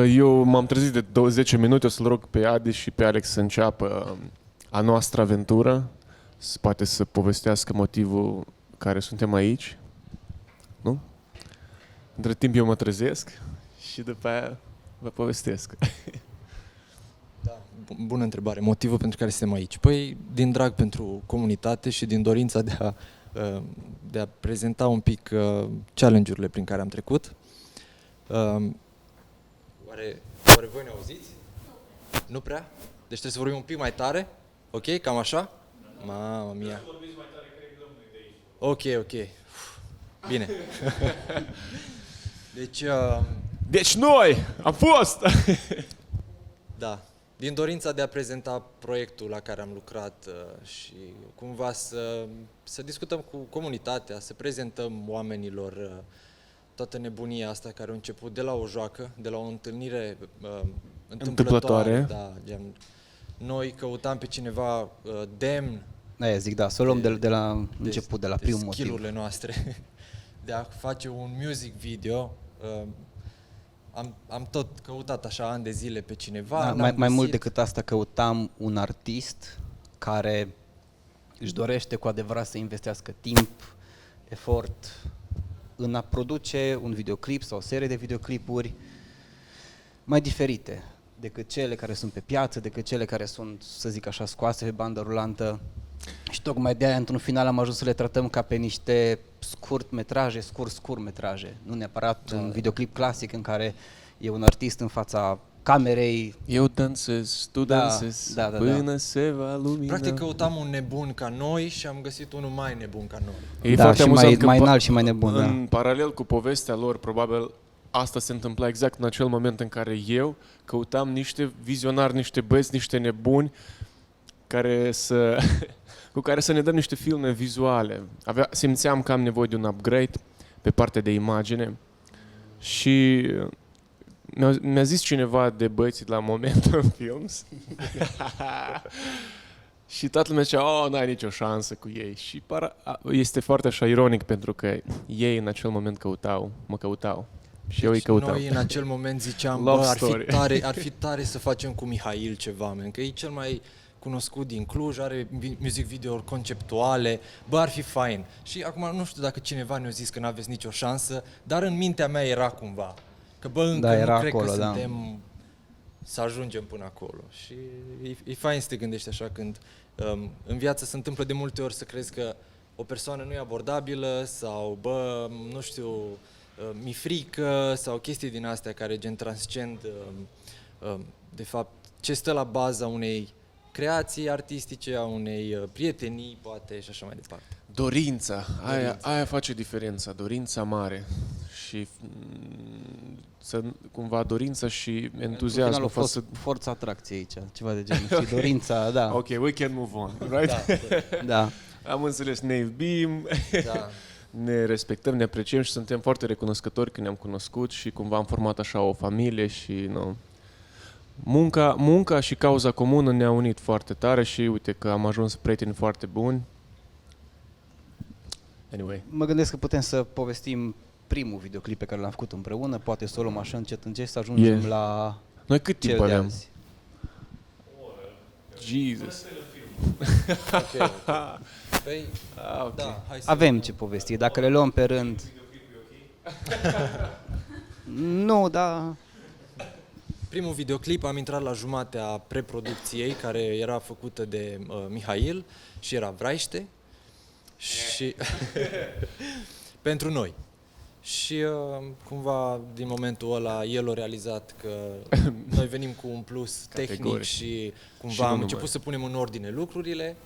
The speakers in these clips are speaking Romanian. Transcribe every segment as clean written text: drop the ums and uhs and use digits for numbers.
Eu m-am trezit de 10 minute, o să-l rog pe Adi și pe Alex să înceapă a noastră aventură, poate să povestească motivul care suntem aici, nu? Între timp eu mă trezesc și după aia vă povestesc. Da, bună întrebare. Motivul pentru care suntem aici? Păi, din drag pentru comunitate și din dorința de a prezenta un pic challenge-urile prin care am trecut. Oare voi ne auziți? Nu prea? Deci trebuie să vorbim un pic mai tare? Ok? Cam așa? Mamma mia. Ok. Bine. Deci... Deci noi am fost! Da, din dorința de a prezenta proiectul la care am lucrat și cumva să discutăm cu comunitatea, să prezentăm oamenilor toată nebunia asta care a început de la o joacă, de la o întâlnire întâmplătoare. Da, gen, noi căutam pe cineva demn. Aia zic, da, să o luăm de la început, de la primul motiv. Skill-urile noastre de a face un music video. Am tot căutat așa ani de zile pe cineva. Da, mai mult decât asta, căutam un artist care își dorește cu adevărat să investească timp, efort în a produce un videoclip sau o serie de videoclipuri mai diferite decât cele care sunt pe piață, decât cele care sunt, să zic așa, scoase pe bandă rulantă. Și tocmai de aia, într-un final, am ajuns să le tratăm ca pe niște scurtmetraje, scurtmetraje, nu neapărat un videoclip clasic în care e un artist în fața camerei. Eu dansez, tu dansezi, până se va lumina. Practic căutam un nebun ca noi și am găsit unul mai nebun ca noi. E foarte și amuzant mai înalt și mai nebun. În paralel cu povestea lor, probabil asta se întâmpla exact în acel moment în care eu căutam niște vizionari, niște băieți, niște nebuni cu care să ne dăm niște filme vizuale. Simțeam că am nevoie de un upgrade pe partea de imagine și mi-a zis cineva de băieții la Momentum Films și toată lumea zicea, n-ai nicio șansă cu ei. Și este foarte așa ironic pentru că ei în acel moment mă căutau. Și eu îi căutam. Noi în acel moment ziceam, ar fi tare să facem cu Mihail ceva, man, că e cel mai cunoscut din Cluj, are music video conceptuale, ar fi fain. Și acum nu știu dacă cineva ne-a zis că n-aveți nicio șansă, dar în mintea mea era cumva. Că încă nu cred că suntem să ajungem până acolo. Și e fain să te gândești așa când în viață se întâmplă de multe ori să crezi că o persoană nu e abordabilă sau, nu știu, mi frică sau chestii din astea care gen transcend de fapt ce stă la baza unei creații artistice, a unei prietenii, poate, și așa mai departe. Dorința. Aia face diferența, dorința mare. Și cumva dorința și entuziasmul. A fost forța atracției aici, ceva de genul. Și dorința, da. Ok, we can move on, right? Da. Am înțeles, ne iubim, ne respectăm, ne apreciem și suntem foarte recunoscători că ne-am cunoscut și cumva am format așa o familie și munca și cauza comună ne-a unit foarte tare și uite că am ajuns prieteni foarte buni. Anyway. Mă gândesc că putem să povestim primul videoclip pe care l-am făcut împreună, poate să o luăm așa încet să ajungem la Noi cât timp aveam? Jesus. Okay. Păi, da, hai să avem ce povesti, dacă le luăm pe rând. Nu, da. Primul videoclip am intrat la jumatea preproducției, care era făcută de Mihail și era Vraiște și pentru noi. Și cumva din momentul ăla el a realizat că noi venim cu un plus tehnic și cumva am început să punem în ordine lucrurile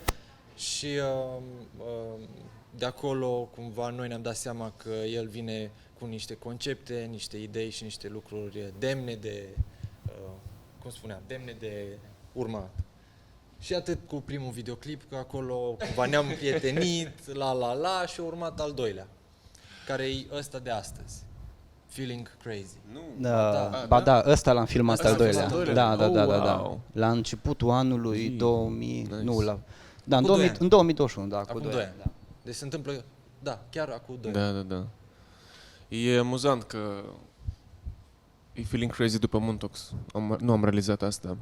și de acolo cumva noi ne-am dat seama că el vine cu niște concepte, niște idei și niște lucruri demne de demne de urmat. Și atât cu primul videoclip, că acolo cumva ne-am prietenit, și a urmat al doilea, care e ăsta de astăzi. Feeling Crazy. Da, ăsta l-am filmat al doilea. Da. La începutul anului 2000, în 2021, da, cu 2 ani. Da. Deci se întâmplă, chiar acum 2 ani. Da. E amuzant că e Feeling Crazy după Moontalks. Nu am realizat asta.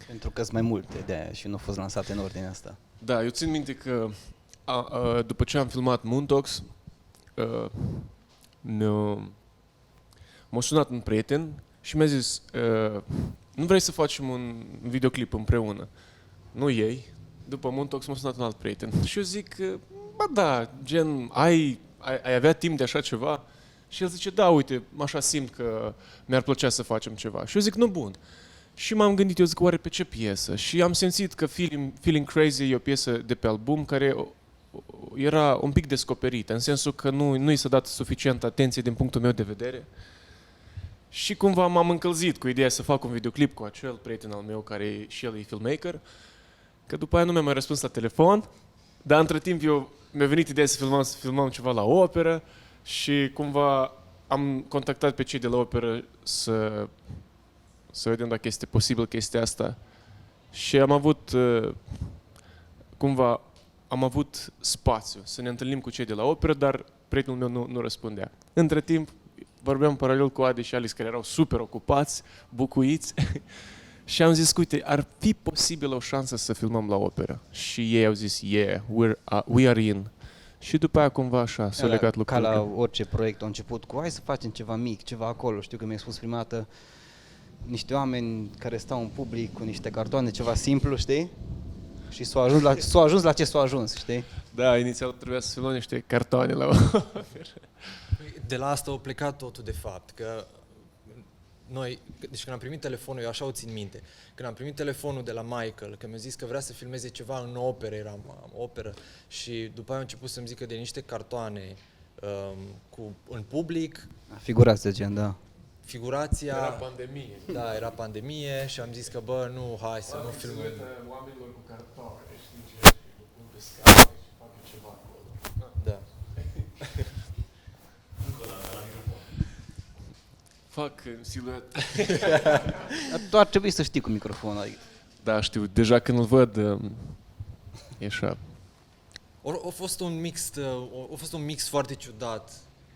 Pentru că sunt mai multe de și nu au fost lansate în ordinea asta. Da, eu țin minte că după ce am filmat Moontalks, m-a sunat un prieten și mi-a zis nu vrei să facem un videoclip împreună? Nu ei. După Moontalks m-a sunat un alt prieten. Și eu zic, ba da, gen, ai avea timp de așa ceva? Și el zice, da, uite, așa simt că mi-ar plăcea să facem ceva. Și eu zic, nu, bun. Și m-am gândit, eu zic, oare pe ce piesă? Și am simțit că Feeling Crazy e o piesă de pe album care era un pic descoperită, în sensul că nu i s-a dat suficientă atenție din punctul meu de vedere. Și cumva m-am încălzit cu ideea să fac un videoclip cu acel prieten al meu care și el e filmmaker, că după aia nu mi-a mai răspuns la telefon, dar între timp mi-a venit ideea să filmăm ceva la operă și cumva am contactat pe cei de la operă să vedem dacă este posibil chestia asta. Și am avut spațiu să ne întâlnim cu cei de la operă, dar prietenul meu nu răspundea. Între timp, vorbeam paralel cu Adi și Alice, care erau super ocupați, bucuiți, și am zis, uite, ar fi posibil o șansă să filmăm la operă. Și ei au zis, yeah, we are in. Și după aia cumva așa s-a legat lucrurile. Ca la orice proiect a început cu hai să facem ceva mic, ceva acolo. Știu că mi-ai spus prima dată niște oameni care stau în public cu niște cartoane, ceva simplu, știi? Și s-a ajuns la ce s-a ajuns, știi? Da, inițial trebuia să filmăm niște cartoane la operă. De la asta a plecat totul, de fapt, că noi, deci când am primit telefonul, eu așa o țin minte, când am primit telefonul de la Michael, că mi-a zis că vrea să filmeze ceva în operă, eram operă, și după aia a început să-mi zică de niște cartoane în public. Figurație, gen, da. Figurația... Era pandemie. Da, era pandemie și am zis că, bă, nu, hai să nu filmăm. Oamenilor cu cartoane, știi ce? Pun pe scaune și fac ceva acolo. Da. Fac siluetă. Tu ar trebui să știi cu microfonul. Adică. Da, știu, deja când îl văd, e așa. A fost un mix foarte ciudat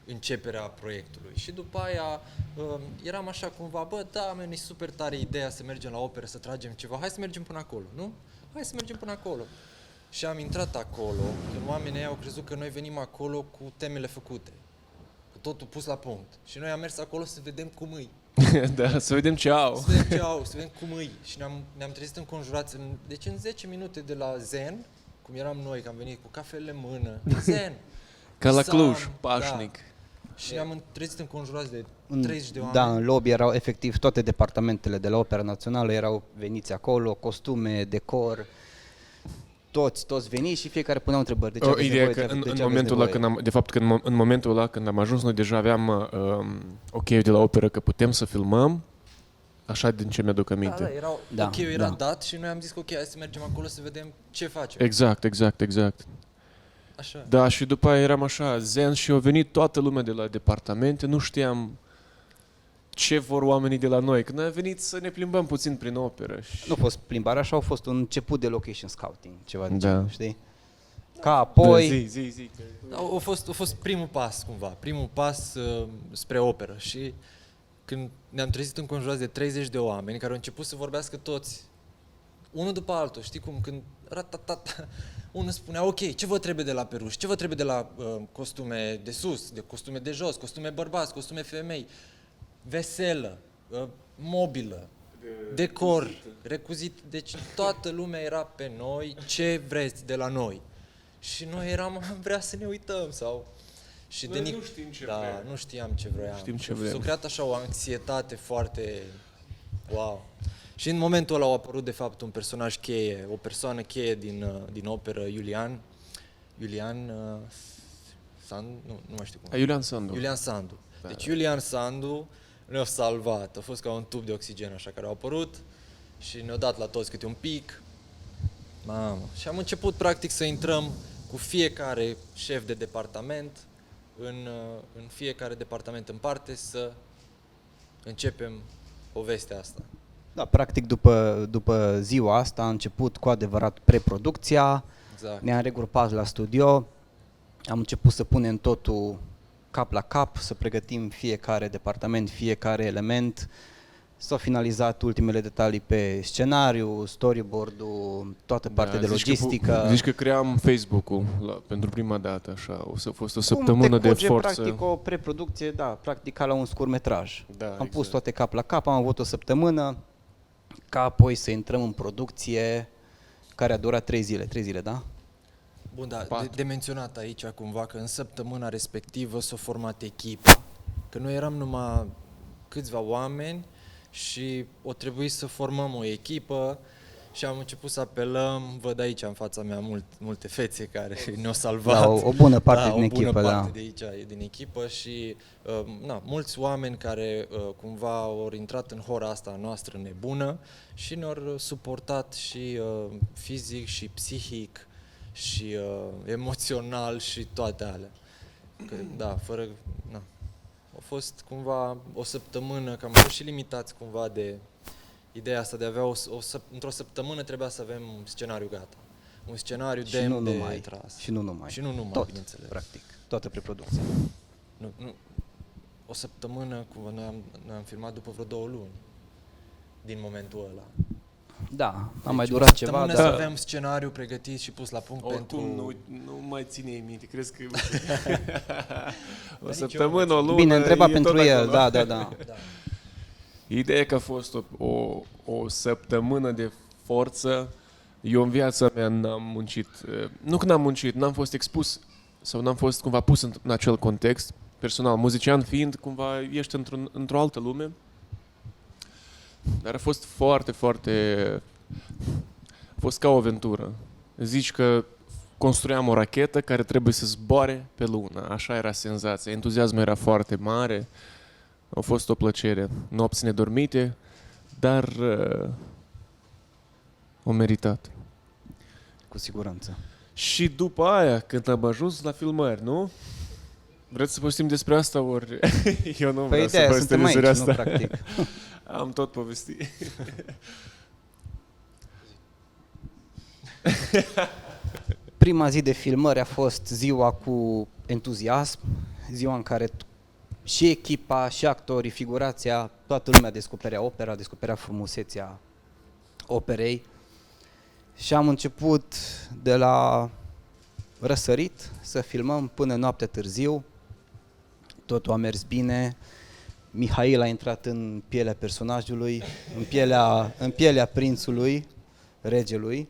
începerea proiectului și după aia eram așa cumva, bă, da, man, e super tare ideea să mergem la operă, să tragem ceva, hai să mergem până acolo, nu? Hai să mergem până acolo. Și am intrat acolo, când oamenii au crezut că noi venim acolo cu temele făcute, cu totul pus la punct. Și noi am mers acolo să vedem cum îi. Da, să vedem ce au. Să vedem ce au, să vedem cum îi. Și ne-am trezit înconjurați, deci în 10 minute de la Zen, cum eram noi, că am venit cu cafele în mână, Zen. Ca la Cluj, Sam, pașnic. Da. Și ne-am trezit înconjurați de 30 de oameni. Da, în lobby erau efectiv toate departamentele de la Opera Națională, erau veniți acolo, costume, decor, toți veniți și fiecare punea întrebări. De ce aveți Ideea nevoie, că de ce în aveți momentul ăla, nevoie? în momentul ăla când am ajuns, noi deja aveam ok-ul de la operă că putem să filmăm, așa din ce mi-aduc aminte. Ok-ul era dat și noi am zis că ok, hai să mergem acolo să vedem ce facem. Exact. Așa. Da, și după aia eram așa zen și a venit toată lumea de la departamente, nu știam ce vor oamenii de la noi. Când a venit să ne plimbăm puțin prin operă. Și... Nu a fost plimbare, așa a fost un început de location scouting, ceva de Da. genul, știi? Ca apoi... Zi. Da, a fost primul pas, cumva, primul pas spre operă și când ne-am trezit înconjurați de 30 de oameni care au început să vorbească toți, unul după altul, știi cum, când ratatata, unul spunea, ok, ce vă trebuie de la peruși, ce vă trebuie de la costume de sus, de costume de jos, costume bărbați, costume femei, veselă, mobilă, decor, recuzit, deci toată lumea era pe noi, ce vreți de la noi. Și noi am vrea să ne uităm sau... Și Noi nu știm ce da, vrem. nu știam ce vroiam. Știm ce vrem. S-a creat așa o anxietate foarte... Wow! Și în momentul ăla a apărut de fapt un personaj cheie, o persoană cheie din operă, Iulian Sandu, nu mai știu cum. Iulian Sandu. Da. Deci Iulian Sandu ne-a salvat, a fost ca un tub de oxigen așa care a apărut și ne-a dat la toți câte un pic. Mamă. Și am început practic să intrăm cu fiecare șef de departament în fiecare departament în parte să începem povestea asta. Da, practic după ziua asta a început cu adevărat preproducția, Exact. ne-am regrupat la studio, am început să punem totul cap la cap, să pregătim fiecare departament, fiecare element. S-au finalizat ultimele detalii pe scenariu, storyboard-ul, toată partea de logistică. Zici că cream Facebook-ul pentru prima dată, așa. A fost o săptămână de forță. Practic o preproducție, da, practic ca la un scurtmetraj. Da, am pus toate cap la cap, am avut o săptămână, ca apoi să intrăm în producție, care a durat 3 zile, da? Bun, da, Patru. de menționat aici cumva că în săptămâna respectivă s-a format echipa, că noi eram numai câțiva oameni și o trebuie să formăm o echipă și am început să apelăm, văd aici în fața mea multe fețe care ne-au salvat. Da, o bună parte din o bună echipă, parte da. de aici e din echipă și mulți oameni care cumva au intrat în hora asta noastră nebună și ne-au suportat și fizic și psihic și emoțional și toate alea. Că, da, fără... Na. A fost cumva o săptămână, că am fost și limitați cumva de ideea asta de a avea într-o săptămână trebuia să avem un scenariu gata. Un scenariu demn de tras. Și nu numai. Și nu numai, tot, bineînțeles. practic, toată preproducția. Nu, o săptămână, cumva, noi am filmat după vreo 2 luni din momentul ăla. Da, Deci mai durat ceva, dar... dar... să avem scenariu pregătit și pus la punct Oricum, pentru... nu mai ține minte, crezi că... o nici săptămână, eu o lună... Bine, întreba e pentru tot el, acolo. da. Da. Ideea e că a fost o săptămână de forță. Eu în viața mea n-am muncit, nu că n-am muncit, n-am fost expus sau n-am fost cumva pus în acel context personal, muzician fiind, cumva ești într-o altă lume. Dar a fost foarte, a fost ca o aventură. Zici că construiam o rachetă care trebuie să zboare pe lună, așa era senzația, entuziasmul era foarte mare, a fost o plăcere, nopți nedormite, dar o meritat. Cu siguranță. Și după aia, când am ajuns la filmări, nu? Vreți să povestim despre asta, ori eu nu vreau să Păi povestesc suntem aici, despre asta? nu, practic. Am tot povestit. Prima zi de filmări a fost ziua cu entuziasm, ziua în care și echipa, și actorii, figurația, toată lumea descoperea opera, descoperea frumusețea operei. Și am început de la răsărit să filmăm până noaptea târziu. Totul a mers bine. Mihail a intrat în pielea personajului, în pielea prințului, regelui.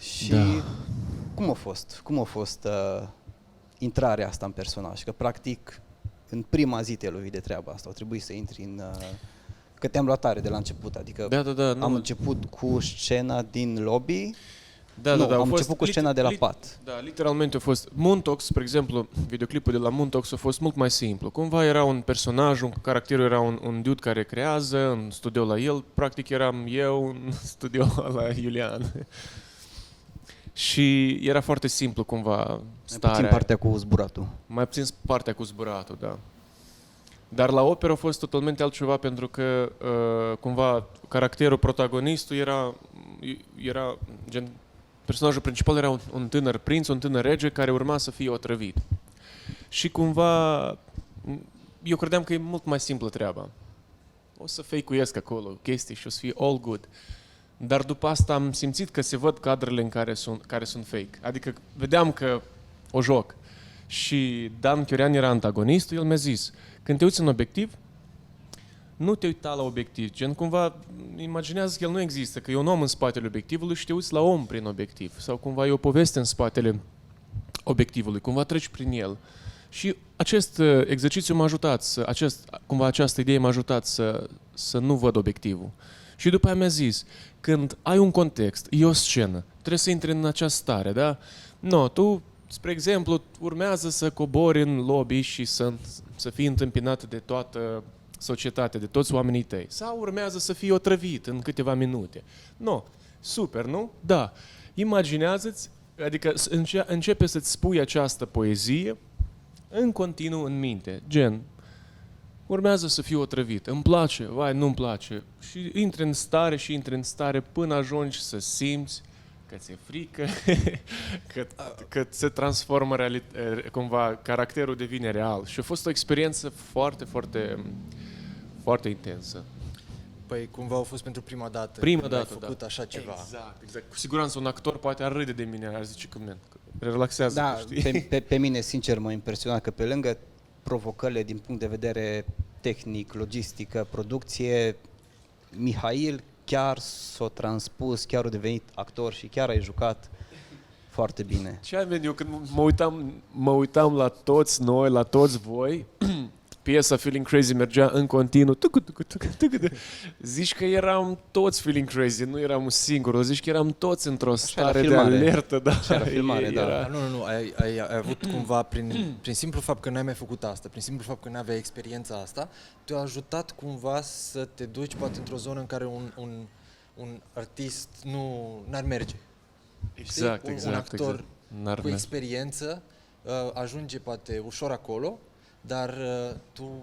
Și Da. cum a fost intrarea asta în personaj? Că practic în prima zi te-ai lovit de treaba asta, au trebuit să intri în... că te-am luat tare de la început, adică Da, am început cu scena din lobby, Da, nu, a am fost început cu scena de la pat. Da, literalmente a fost Moontox, spre exemplu, videoclipul de la Moontox a fost mult mai simplu. Cumva era un personaj, caracterul era un dude care creează în studio la el, practic eram eu în studio la Iulian. Și era foarte simplu cumva starea. Puțin partea cu zburatul. Mai puțin partea cu zburatul, da. Dar la operă a fost totalmente altceva pentru că cumva caracterul protagonistul era gen personajul principal era un tânăr prinț, un tânăr rege care urma să fie otrăvit. Și cumva eu credeam că e mult mai simplă treaba. O să fake-uiesc acolo chestii și o să fie all good. Dar după asta am simțit că se văd cadrele în care sunt fake. Adică vedeam că o joc. Și Dan Chiorian era antagonistul, el mi-a zis, când te uiți în obiectiv, nu te uita la obiectiv, gen cumva imaginează că el nu există, că e un om în spatele obiectivului și te uiți la om prin obiectiv. Sau cumva e o poveste în spatele obiectivului, cumva treci prin el. Și acest exercițiu m-a ajutat, cumva această idee m-a ajutat să nu văd obiectivul. Și după aia mi-a zis, când ai un context, e o scenă, trebuie să intri în această stare, da? No, tu, spre exemplu, urmează să cobori în lobby și să fii întâmpinat de toată societatea, de toți oamenii tăi. Sau urmează să fii otrăvit în câteva minute. No, super, nu? Da. Imaginează-ți, adică începe să-ți spui această poezie în continuu în minte, gen, urmează să fiu otrăvit, îmi place, vai, nu-mi place. Și intri în stare până ajungi să simți că ți-e frică, că se transformă cumva, caracterul devine real. Și a fost o experiență foarte, foarte, foarte intensă. Păi cumva a fost pentru prima dată Prima când dată, ai făcut da. așa ceva. Exact. Cu siguranță un actor poate ar râde de mine, ar zice că relaxează, Da, știi? pe mine, sincer, m-a impresionat că pe lângă provocările din punct de vedere tehnic, logistică, producție, Mihail chiar s-a transpus, chiar a devenit actor și chiar ai jucat foarte bine. Ce am venit eu când mă uitam la toți noi, la toți voi, piesa Feeling Crazy mergea în continuu, zici că eram toți feeling crazy, nu eram singur, zici că eram toți într-o stare de filmare. alertă. Da, Așa era filmare, da. Nu, ai avut cumva, prin simplu fapt că n-ai mai făcut asta, prin simplu fapt că n-aveai experiența asta, te-a ajutat cumva să te duci poate într-o zonă în care un artist n-ar merge. Exact, Știi? exact. Un actor N-ar cu merge. experiență ajunge poate ușor acolo, dar tu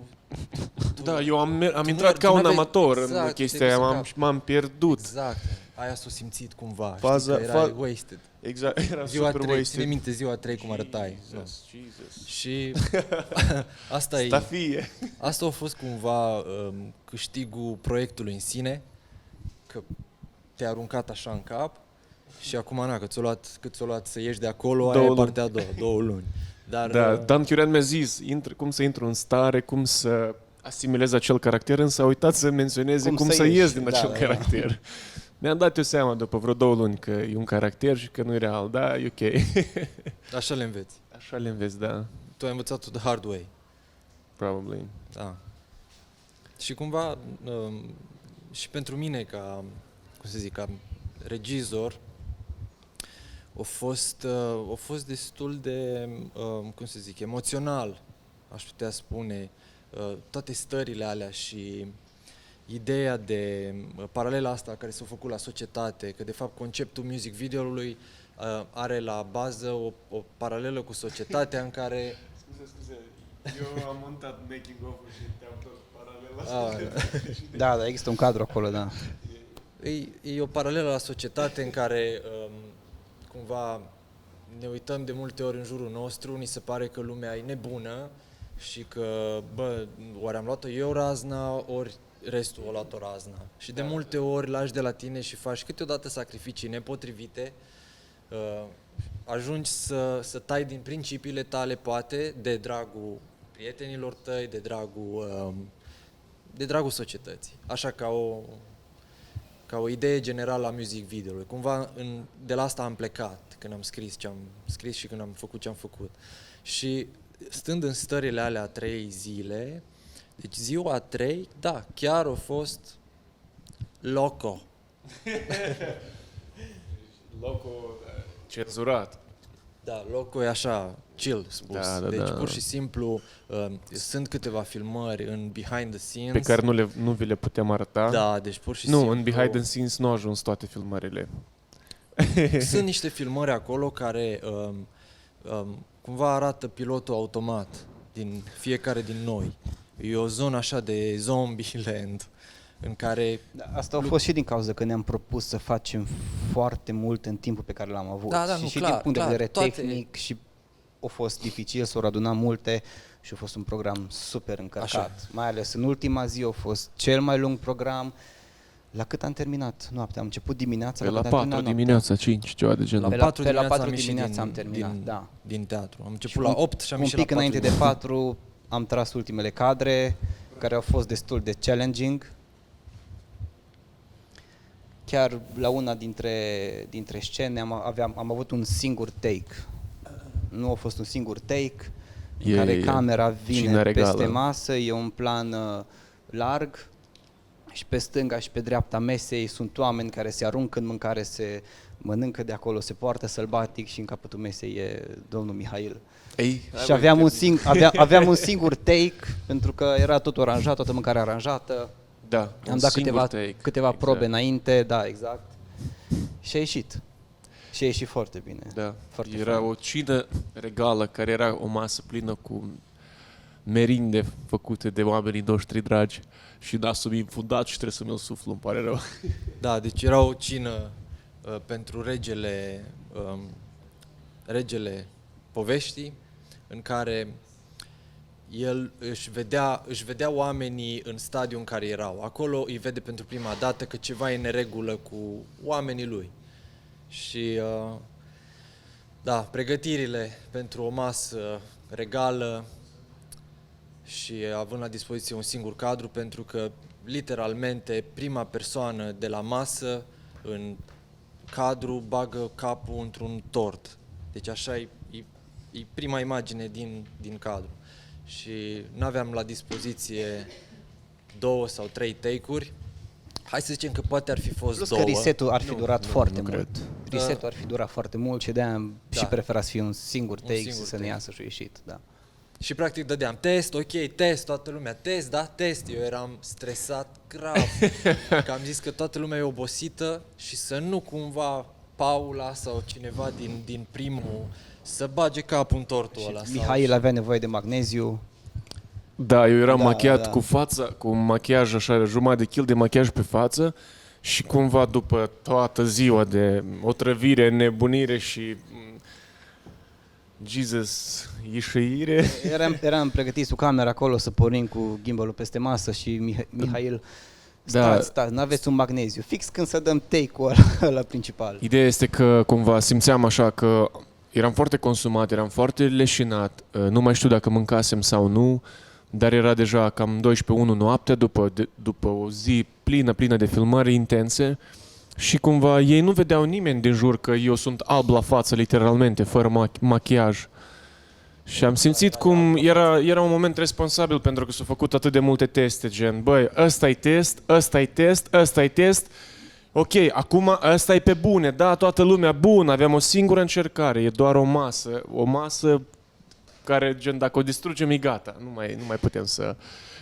Da, eu am tu intrat nu ca un aveai- amator în exact, chestia te-ai aia, dus în m-am, cap. m-am pierdut. Exact. Aia s-a simțit cumva, Faza- știi, că erai fa- wasted. Exact, era Ziua super 3, wasted. ține minte ziua 3 cum arătai. Jesus. Și asta Stafie. asta a fost cumva câștigul proiectului în sine, că te-a aruncat așa în cap și acum, cât ți-a luat să ieși de acolo, aia e Două partea a doua, 2 luni. Dar, Da, Dan Chiurean mi-a zis cum să intru în stare, cum să asimilez acel caracter, însă a uitat să menționeze cum să ieși. ies din Da, acel da. caracter. Mi-am dat eu seama după vreo 2 luni că e un caracter și că nu e real. Da, e ok. așa le înveți. Așa le înveți, da. Tu ai învățat-o the hard way. Probably. Da. Și cumva și pentru mine ca, cum să zic, ca regizor a fost destul de, cum să zic, emoțional, aș putea spune, toate stările alea și ideea de paralela asta care s-a făcut la societate, că de fapt conceptul music video-ului are la bază o paralelă cu societatea în care Scuze, eu am montat making of-ul și te-am tot paralela. Da, există un cadru acolo, da. E o paralelă la societate în care cumva ne uităm de multe ori în jurul nostru, ni se pare că lumea e nebună și că, ori am luat-o eu razna, ori restul o luat-o razna. Și de multe ori lași de la tine și faci câteodată sacrificii nepotrivite, ajungi să tai din principiile tale, poate, de dragul prietenilor tăi, de dragul societății. Așa ca o idee generală a music video-ului. Cumva de la asta am plecat când am scris ce am scris și când am făcut ce am făcut. Și stând în stările alea 3 zile, deci ziua 3, da, chiar a fost loco. Locul cenzurat. Da, locul e așa, chill spus. Da, da, deci da. pur și simplu sunt câteva filmări în behind the scenes. Pe care nu vi le putem arăta. Da, deci pur și Nu, simplu... în behind the scenes nu au ajuns toate filmările. Sunt niște filmări acolo care cumva arată pilotul automat din fiecare din noi. E o zonă așa de Zombieland în care... Da, asta a fost și din cauza că ne-am propus să facem foarte mult în timpul pe care l-am avut. Da, și nu, și clar, din punct clar, de vedere toate- tehnic și a fost dificil să o adunăm multe și a fost un program super încărcat. Așa. Mai ales în ultima zi a fost cel mai lung program. La cât am terminat noaptea? Am început dimineața, Pe la cât am 4 terminat noaptea? dimineața, 5, ceva de genul. La Pe la 4 dimineața 4 am ieșit dimineața am terminat, da. din teatru. Am început Și la 8 și am un ieșit pic la 4 înainte de 4 am tras ultimele cadre, care au fost destul de challenging. Chiar la una dintre scene am avut un singur take. Nu a fost un singur take, în care camera cina vine regală. peste masă, e un plan larg și pe stânga și pe dreapta mesei sunt oameni care se aruncă în mâncare, se mănâncă de acolo, se poartă sălbatic și în capătul mesei e domnul Mihail. Și aveam un singur take, pentru că era tot aranjat, toată mâncarea aranjată. Da, Am dat câteva probe înainte, da, exact. Și a ieșit. Și a ieșit foarte bine. Da, Foarte era fain. o cină regală care era o masă plină cu merinde făcute de oamenii noștri dragi și nasul mi-a infundat și trebuie să mi-l suflu, îmi pare rău. Da, deci era o cină pentru regele poveștii, în care el își vedea oamenii în stadiul în care erau. Acolo îi vede pentru prima dată că ceva e în neregulă cu oamenii lui. Și da, pregătirile pentru o masă regală și având la dispoziție un singur cadru, pentru că literalmente prima persoană de la masă în cadru bagă capul într-un tort. Deci așa e prima imagine din cadru. Și n-aveam la dispoziție 2 sau 3 take-uri. Hai să zicem că poate ar fi fost Plus 2. că resetul ar fi durat foarte mult. cred. Resetul ar fi durat foarte mult și de-aia am și preferat să fie un singur take singur să ne take. iasă și ieșit. Da. Și practic dădeam test, ok, test, toată lumea, test, da, test. Eu eram stresat grav, că am zis că toată lumea e obosită și să nu cumva Paula sau cineva din primul să bage capul în tortul ăla. sau- Mihail avea nevoie de magneziu. Da, eu eram Da, machiat da. cu fața, cu un machiaj așa, jumătate de kil de machiaj pe față și cumva după toată ziua de otrăvire, nebunire și Jesus, ieșire. Eram pregătiți cu camera acolo să pornim cu gimbalul peste masă și Mihail, Da. stați, n-aveți un magneziu. Fix când să dăm take-ul ăla principal. Ideea este că cumva simțeam așa că eram foarte consumat, eram foarte leșinat, nu mai știu dacă mâncasem sau nu, dar era deja cam 12-1 noaptea după o zi plină de filmări intense și cumva ei nu vedeau nimeni din jur că eu sunt alb la față, literalmente, fără machiaj. Și am simțit cum era un moment responsabil pentru că s-au făcut atât de multe teste, gen, băi, ăsta-i test, ăsta-i test, ăsta-i test, ok, acum ăsta e pe bune, da, toată lumea, bun, aveam o singură încercare, e doar o masă care, gen, dacă o distrugem, e gata, nu mai putem să...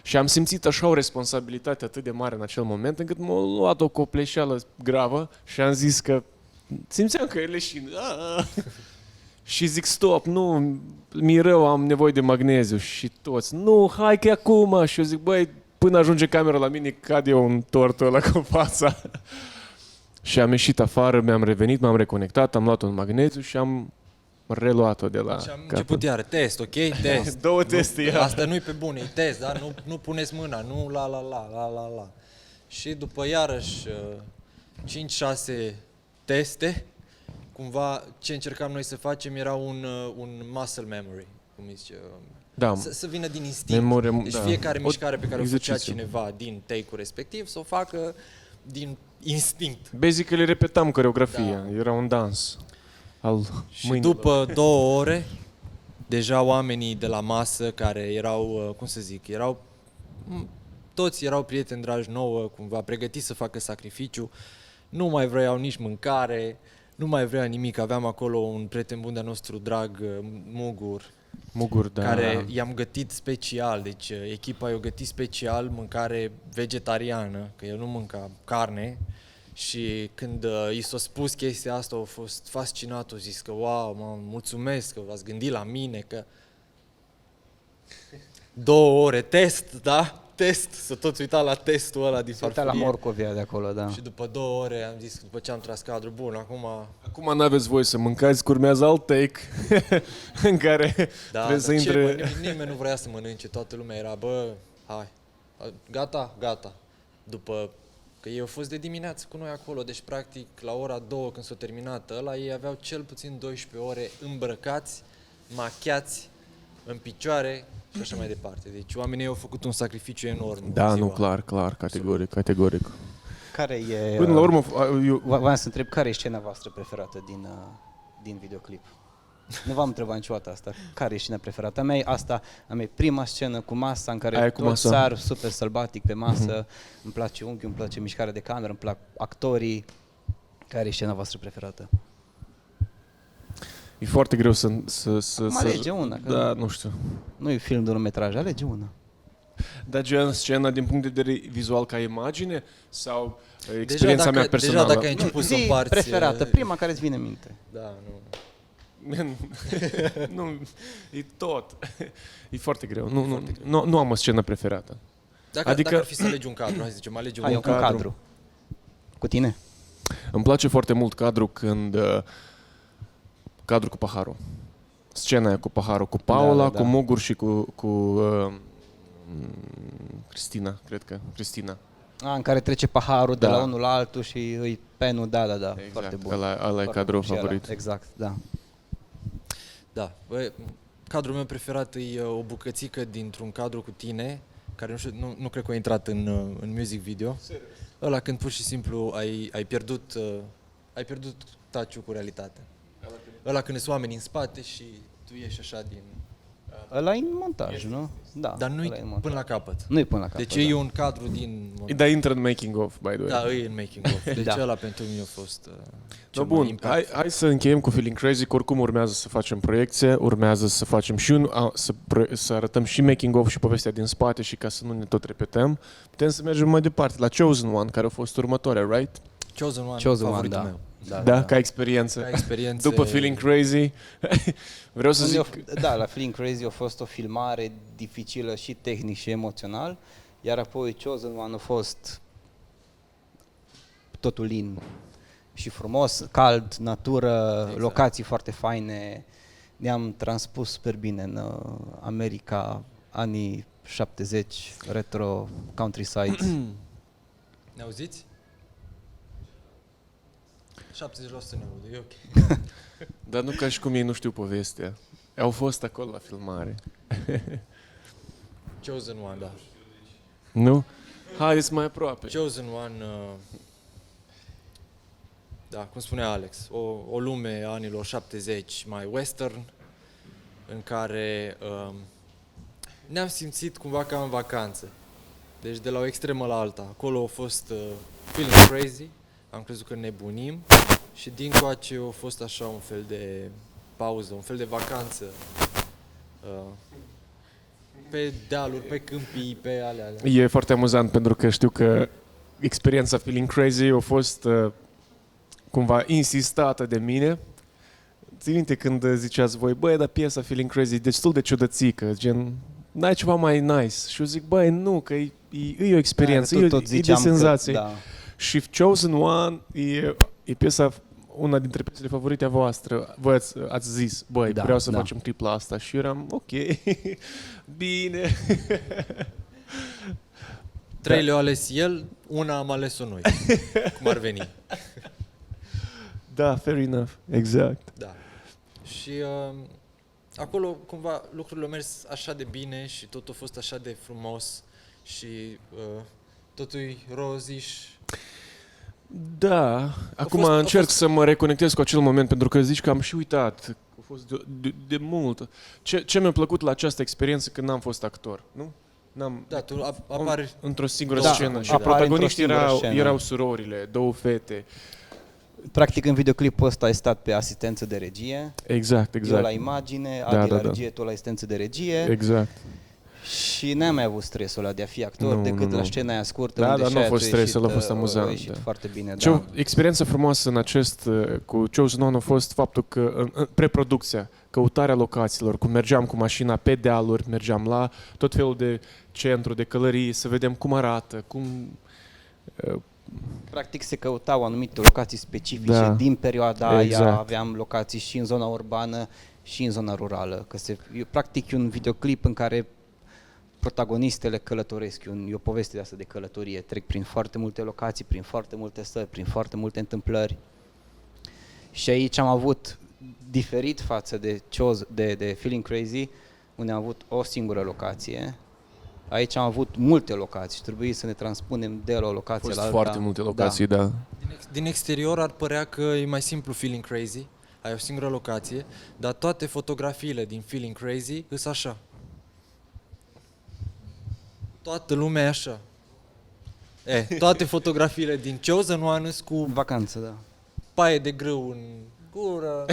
Și am simțit așa o responsabilitate atât de mare în acel moment, încât m-a luat o copleșeală gravă și am zis că simțeam că e leșin. Și zic, stop, nu, mi-e rău, am nevoie de magneziu. Și toți, nu, hai că e acum. Și eu zic, băi, până ajunge camera la mine, cad eu în tortul ăla cu fața. Și am ieșit afară, mi-am revenit, m-am reconectat, am luat un magneziu și am reluat-o de la Și am capăt. început iară, test, ok, test. 2 teste, iar. Asta nu-i pe bune, e test, da? Nu puneți mâna, nu la. Și după iarăși 5-6 teste, cumva ce încercam noi să facem era un muscle memory, cum zice, Da, să vină din instinct. Memorie, Deci da. fiecare mișcare pe care o făcea exercițiu. cineva din take-ul respectiv, să o facă din instinct. basically repetam coreografia, Da. era un dans al Și mâinilor. după 2 ore, deja oamenii de la masă care erau, cum să zic, toți erau prieteni dragi nouă, cumva pregătiți să facă sacrificiu, nu mai vreau nici mâncare, nu mai vreau nimic. Aveam acolo un prieten bun de-a nostru drag, Mugur, da. care i-am gătit special, deci echipa i-a gătit special mâncare vegetariană, că el nu mânca carne. Și când i s-a spus chestia asta, a fost fascinat, a zis că wow, mă mulțumesc că v-ați gândit la mine, că 2 ore test, da? Test, să toți uita la testul ăla din Se uita la farfurie. morcovia de acolo, da. Și după 2 ore am zis, după ce am tras cadrul, bun, Acum n-aveți voie să mâncați, că urmează alt take în care trebuie să dar ce, intre... bă, nimeni nu vrea să mănânce, toată lumea era, bă, hai, gata. După că ei au fost de dimineață cu noi acolo, deci practic la ora 2 când s-a terminat ăla, ei aveau cel puțin 12 ore îmbrăcați, machiați, în picioare și așa mai departe. Deci oamenii au făcut un sacrificiu enorm. Da, în nu, ziua. clar, categoric. Care e... Până la urmă, eu, Voiam să întreb, care e scena voastră preferată din videoclip? Nu v-am întrebat niciodată asta. Care e scena preferată? A mea e prima scenă cu masa în care Aia cu toți masa. sar super sălbatic pe masă. Îmi place unghiul, îmi place mișcarea de cameră, îmi plac actorii. Care e scena voastră preferată? e foarte greu să Alege una, că- Da, nu știu. Nu e film de urmetraj, alege una. Dar gen scena din punct de vedere vizual ca imagine sau experiența mea personală? Deja dacă ai început să Zi împarți... preferată, prima care îți vine în minte. Da, nu. Nu, e tot. E foarte greu. Nu am o scenă preferată. Dacă Adică- ar fi să alegi un cadru, hai să zicem, alege Ai un un cadru. cadru. Cu tine? Îmi place foarte mult cadrul cu paharul. Scena aia cu paharul, cu Paula, cu Mugur și cu Cristina, cred că. Cristina. În care trece paharul de Da. la unul la altul și îi penul, da, Exact. foarte bun. Ăla e cadrul bun și ăla, favorit. Exact, da. Da, bă, cadrul meu preferat e o bucățică dintr-un cadru cu tine, care nu știu, nu cred că a intrat în music video. Serios? Ăla când pur și simplu ai pierdut touch-ul cu realitatea. Ăla când sunt oamenii în spate și tu ieși așa din... Ăla e în montaj, nu? Da. Dar nu-i ăla e în montaj. până la capăt. Nu-i până la capăt. Deci e un cadru din... Dar intră în making of, by the way. Da, e în making of. Deci Da. ăla pentru mine a fost No, bun, hai să încheiem cu Feeling Crazy, că oricum urmează să facem proiecție, urmează să facem și să arătăm și making of și povestea din spate și ca să nu ne tot repetăm, putem să mergem mai departe la Chosen One, care a fost următoarea, right? Chosen One, Chosen One, favoritul da. meu. Da, ca experiență. Ca experiență. După Feeling Crazy, vreau să zic... Da, la Feeling Crazy a fost o filmare dificilă și tehnic și emoțional, iar apoi Chosen One a fost totul lin și frumos, cald, natură, Exact. locații foarte faine. Ne-am transpus super bine în America, anii 70, retro, countryside. Ne auziți? 70% ne aude, e ok. Dar nu ca și cum ei nu știu povestea. Au fost acolo la filmare. Chosen One, da. Nu? Haideți mai aproape. Chosen One, da, cum spunea Alex, o lume a anilor 70 mai western, în care ne-am simțit cumva ca în vacanță. Deci de la o extremă la alta. Acolo a fost Feeling Crazy, am crezut că nebunim și din coace a fost așa un fel de pauză, un fel de vacanță. Pe dealuri, pe câmpii, pe alea. E foarte amuzant pentru că știu că experiența Feeling Crazy a fost cumva insistată de mine. Ții minte când ziceați voi, băi, dar piesa Feeling Crazy e destul de ciudățică, gen, n-ai ceva mai nice. Și eu zic, băi, nu, că e o experiență, e de senzație. Da. Și Chosen One e piesa, una dintre piesele favorite a voastră. Voi ați zis, băi, Da, vreau să da. facem clip la asta. Și eu eram, ok, bine. 3 le-a ales el, una am ales-o noi. Cum ar veni. Da, fair enough, exact. Da. Și acolo cumva lucrurile au mers așa de bine și totul a fost așa de frumos și totul e roziș. Da, acum a încerc fost- să mă reconectez cu acel moment, pentru că zici că am și uitat. A fost de mult. Ce mi-a plăcut la această experiență când n-am fost actor, nu? Da, tu apari Într-o singură Da, scenă și apare protagoniștii într-o singură scenă. erau surorile, două fete. Practic în videoclipul ăsta ai stat pe asistență de regie, Exact, eu exact. la imagine, Da, Adi da, la da. regie, tu la asistență de regie Exact. și n-am mai avut stresul ăla de a fi actor Nu, decât nu, la nu. scena aia scurtă Da, unde dar și nu a aia fost tu ai stresul, ieșit, a fost amuzant, a ieșit da. foarte bine, Ce da. experiență frumoasă în acest, cu Chosen One a fost faptul că în preproducția, căutarea locațiilor, cum mergeam cu mașina pe dealuri, mergeam la tot felul de centru, de călării, să vedem cum arată, cum... Practic se căutau anumite locații specifice Da. din perioada Exact. aia, aveam locații și în zona urbană și în zona rurală. Practic e un videoclip în care protagonistele călătoresc, e o poveste de asta de călătorie, trec prin foarte multe locații, prin foarte multe stări, prin foarte multe întâmplări. Și aici am avut, diferit față de Feeling Crazy, unde am avut o singură locație. Aici am avut multe locații și trebuie să ne transpunem de la o Au locație fost la alta. foarte multe locații, da. din exterior ar părea că e mai simplu Feeling Crazy, ai o singură locație, dar toate fotografiile din Feeling Crazy sunt așa. Toată lumea e așa. Toate fotografiile din Chosen One sunt cu Vacanță, da. paie de grâu în gură,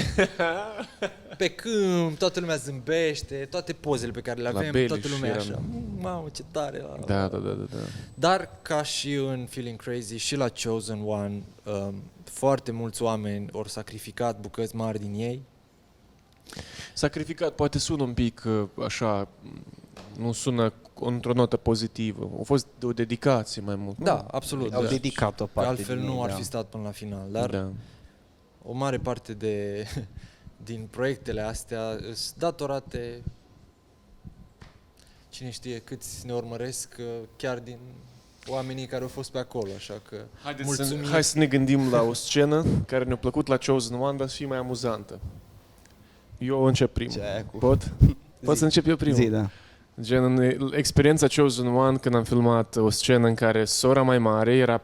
pe câmp, toată lumea zâmbește, toate pozele pe care le La avem, Beliș toată lumea e eram. așa. Mamă, ce tare! Da. Dar ca și în Feeling Crazy și la Chosen One, foarte mulți oameni au sacrificat bucăți mari din ei. Sacrificat poate sună un pic așa, nu sună într-o notă pozitivă. A fost de o dedicație mai mult. nu? Da, absolut. Au da. dedicat o Că parte altfel din nu ei, ar da. fi stat până la final. Dar Da. o mare parte din proiectele astea sunt datorate, cine știe câți ne urmăresc, chiar din oamenii care au fost pe acolo, așa că mulțumim. Hai să ne gândim la o scenă care ne-a plăcut la Chosen One, dar să fie mai amuzantă. Eu încep primul. Ce ai cu- Pot? Pot să încep eu primul? Zi, da. Gen, în experiența Chosen One, când am filmat o scenă în care sora mai mare era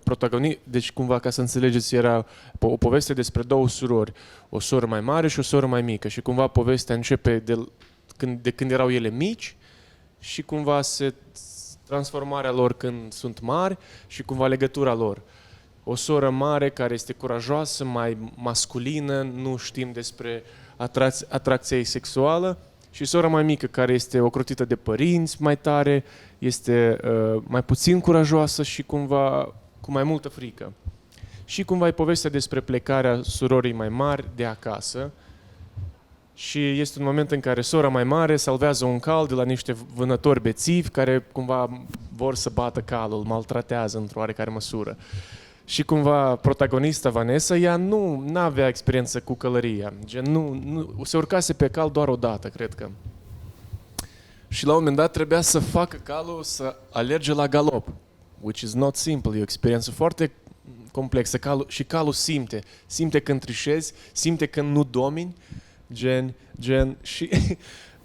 protagonist, deci cumva, ca să înțelegeți, era o poveste despre două surori, o soră mai mare și o soră mai mică și cumva povestea începe de când erau ele mici și cumva transformarea lor când sunt mari și cumva legătura lor. O soră mare care este curajoasă, mai masculină, nu știm despre atracția ei sexuală, și sora mai mică care este ocrotită de părinți mai tare, este mai puțin curajoasă și cumva cu mai multă frică. Și cumva e povestea despre plecarea surorii mai mari de acasă și este un moment în care sora mai mare salvează un cal de la niște vânători bețivi care cumva vor să bată calul, îl maltratează într-o oarecare măsură. Și cumva protagonista Vanessa, ea nu avea experiență cu călăria. Gen, se urcase pe cal doar o dată, cred că. Și la un moment dat trebuia să facă calul să alerge la galop. Which is not simple. E o experiență foarte complexă. Calul simte când trișezi, simte când nu domini. Gen, și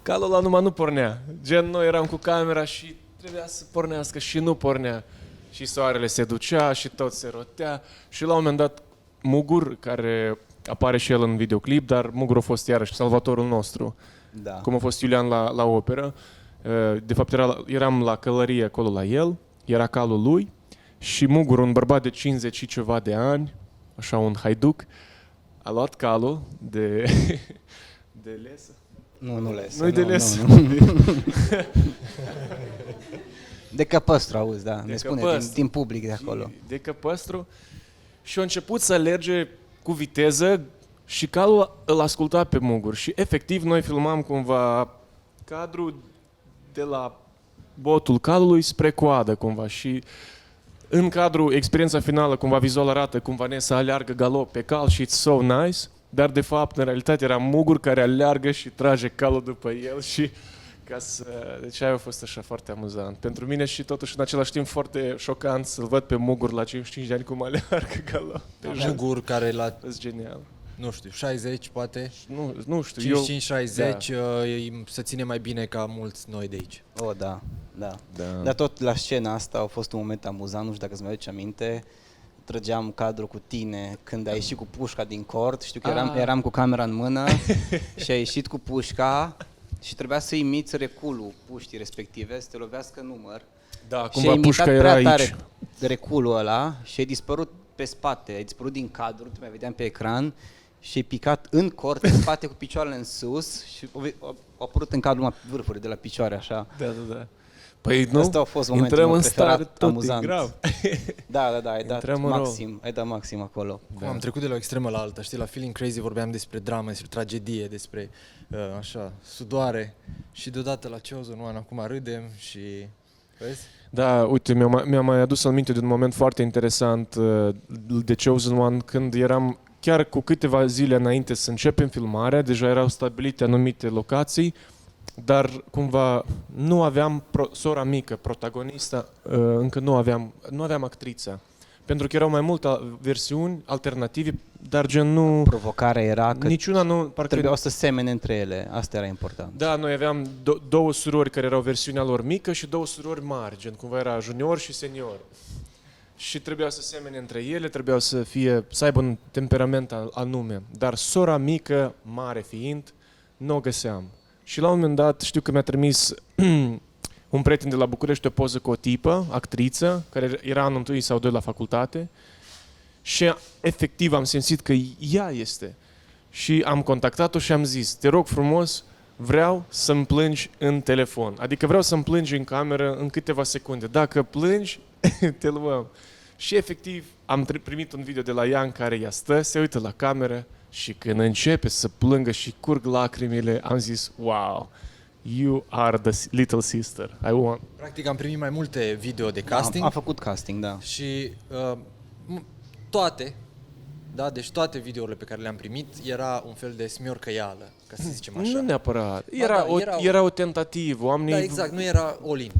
calul ăla numai nu pornea. Gen, noi eram cu camera și trebuia să pornească și nu pornea. Și soarele se ducea și tot se rotea și la un moment dat Mugur, care apare și el în videoclip, dar Mugur a fost iarăși salvatorul nostru, Da. cum a fost Iulian la operă. De fapt eram la călărie acolo la el, era calul lui și Mugur, un bărbat de 50 și ceva de ani, așa un haiduc, a luat calul de lesă. Nu lesă. Nu-i de nu, lesă. nu, nu. De căpăstru, auzi, da. Ne spune din public de acolo. De căpăstru. Și a început să alerge cu viteză și calul îl asculta pe Mugur. Și efectiv noi filmam cumva cadrul de la botul calului spre coadă cumva. Și în cadrul, experiența finală cumva vizual arată cum Vanessa aleargă galop pe cal și it's so nice. Dar de fapt, în realitate, era Mugur care aleargă și trage calul după el și deci aia a fost așa foarte amuzant. Pentru mine și totuși în același timp foarte șocant să-l văd pe Mugur la 55 de ani cum aleargă galop. Mugur care la, E genial. nu știu, 60 poate, Nu știu, 55-60 se ține mai bine ca mulți noi de aici. Oh, da, da. Da. Dar tot la scena asta a fost un moment amuzant, nu știu dacă îți mai aduce aminte. Trăgeam cadru cu tine când ai ieșit cu pușca din cort. Știu că eram cu camera în mână și ai ieșit cu pușca și trebuia să imiți reculul puștii respective, să te lovească în număr. Da, Și ai cumva imitat pușca era prea tare aici. reculul ăla și ai dispărut pe spate, ai dispărut din cadru, nu te mai vedeam pe ecran și ai picat în cort, în spate cu picioarele în sus și au apărut în cadru numai vârfuri de la picioare așa. Da. Păi nu, Asta a fost momentul intrăm meu în preferat, stare, tot amuzant. e grav. Da, ai dat Intrăm în rol. maxim, ai dat maxim acolo. Cum am trecut de la o extremă la alta, știi, la Feeling Crazy vorbeam despre dramă, despre tragedie, despre așa, sudoare și deodată la Chosen One acum râdem și vezi? Da, uite, mi-a mai adus aminte de un moment foarte interesant de Chosen One când eram chiar cu câteva zile înainte să începem filmarea, deja erau stabilite anumite locații, dar cumva nu aveam sora mică, protagonista, încă nu aveam actrița. Pentru că erau mai multe versiuni alternative, dar gen nu... Provocarea era că Niciuna nu... Parcă trebuiau să semene între ele, asta era important. Da, noi aveam două surori care erau versiunea lor mică și două surori mari, gen cumva era junior și senior. Și trebuiau să semene între ele, trebuiau să aibă un temperament anume. Dar sora mică, mare fiind, nu o găseam. Și la un moment dat știu că mi-a trimis un prieten de la București o poză cu o tipă, actriță, care era anul 1 sau 2 la facultate și efectiv am simțit că ea este. Și am contactat-o și am zis, te rog frumos, vreau să-mi plângi în telefon. Adică vreau să-mi plângi în cameră în câteva secunde. Dacă plângi, te luăm. Și efectiv am primit un video de la ea în care ea stă, se uită la cameră și când începe să plângă și curg lacrimile, am zis, wow, You are the little sister. I want. Practic am primit mai multe video de casting. Am făcut casting, da. Și toate, da, deci toate videourile pe care le-am primit era un fel de smiorcăială, ca să zicem așa. Nu neapărat. Ba Era o tentativă. Oamenii... Da, exact, nu era all-in.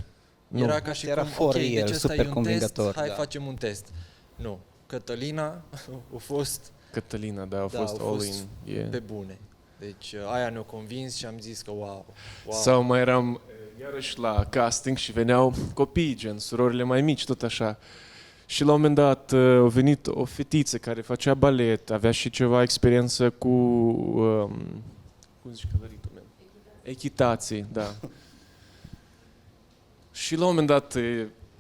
Nu. Era ca și Era cum, for ok, real, deci ăsta super e un test, convingător, hai da. facem un test. Nu, Cătălina a fost, Cătălina, da, a da, fost a all fost in. Yeah. pe bune. Deci aia ne-a convins și am zis că wow. Sau mai eram iarăși la casting și veneau copii, gen surorile mai mici, tot așa. Și la un moment dat a venit o fetiță care făcea balet, avea și ceva experiență cu, cum zici călăritul meu? Echitație, da. Și la un moment dat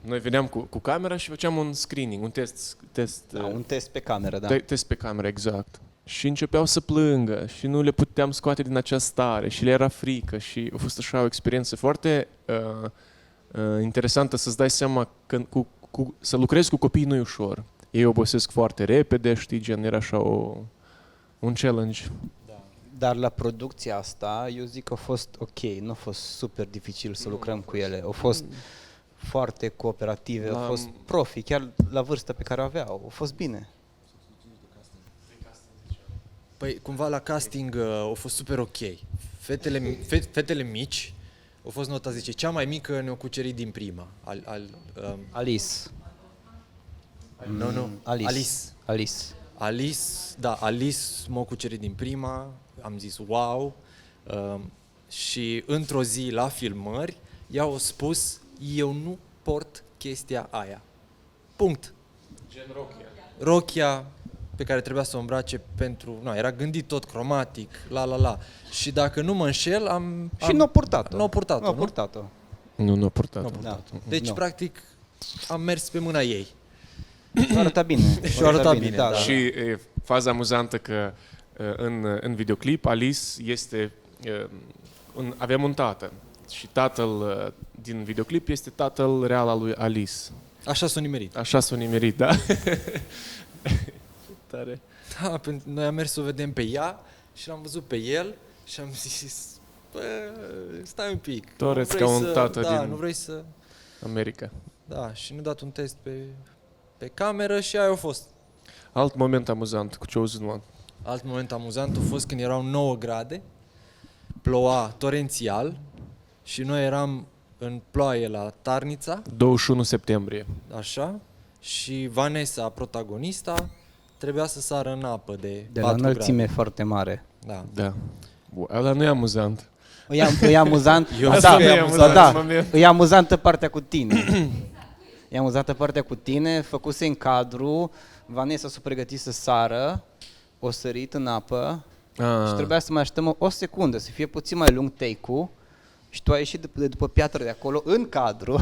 noi veneam cu camera și făceam un screening, un test Da, un test pe cameră, da. test pe cameră, exact. Și începeau să plângă și nu le puteam scoate din acea stare și le era frică și a fost așa o experiență foarte interesantă să-ți dai seama că să lucrezi cu copii nu e ușor. Ei obosesc foarte repede, știi, gen, era așa un challenge. Dar la producția asta, eu zic că a fost ok, nu a fost super dificil să lucrăm cu ele. Au fost foarte cooperative, au fost profi, chiar la vârsta pe care o aveau. Au fost bine. Păi cumva la casting a fost super ok. Fetele mici au fost nota 10. Cea mai mică ne-a cucerit din prima. Alice. Nu. Alice. Alice, da, Alice m-a cucerit din prima, am zis wow, și într-o zi la filmări ea a spus eu nu port chestia aia. Punct. Gen Rochia. Rochia pe care trebuia să o îmbrace pentru... era gândit tot cromatic, la. Și dacă nu mă înșel, Și n-a purtat-o. n-a purtat-o, N-a nu? purtat-o. Nu a purtat. Da. Deci, Nu. practic, am mers pe mâna ei. Și arăta bine. Și arăta bine, da. da. Și faza amuzantă că în videoclip Alice este... avem un tată și tatăl din videoclip este tatăl real al lui Alice. Așa s-a nimerit. Așa s-a nimerit, da? Tare. Da, noi am mers să o vedem pe ea și l-am văzut pe el și am zis, bă, stai un pic. Toreț Nu ca vrei un tată da, din- nu vrei să... America. Da, și ne-a dat un test pe cameră și aia a fost. Alt moment amuzant cu Chosen One. Alt moment amuzant a fost când erau 9 grade, ploua torențial și noi eram în ploaie la Tarnița, 21 septembrie. așa, și Vanessa, protagonista, trebuia să sară în apă de De la 4 înălțime grade. foarte mare. Da. Da. Ăla nu e amuzant. E amuzant. Eu da, zic că e da, amuzant. da, e amuzantă partea cu tine. E amuzantă partea cu tine, făcuse în cadru, Vanessa s-a pregătit să sară, o sărit în apă și trebuia să mai așteptăm o secundă, să fie puțin mai lung take-ul și tu ai ieșit după piatră de acolo, în cadru.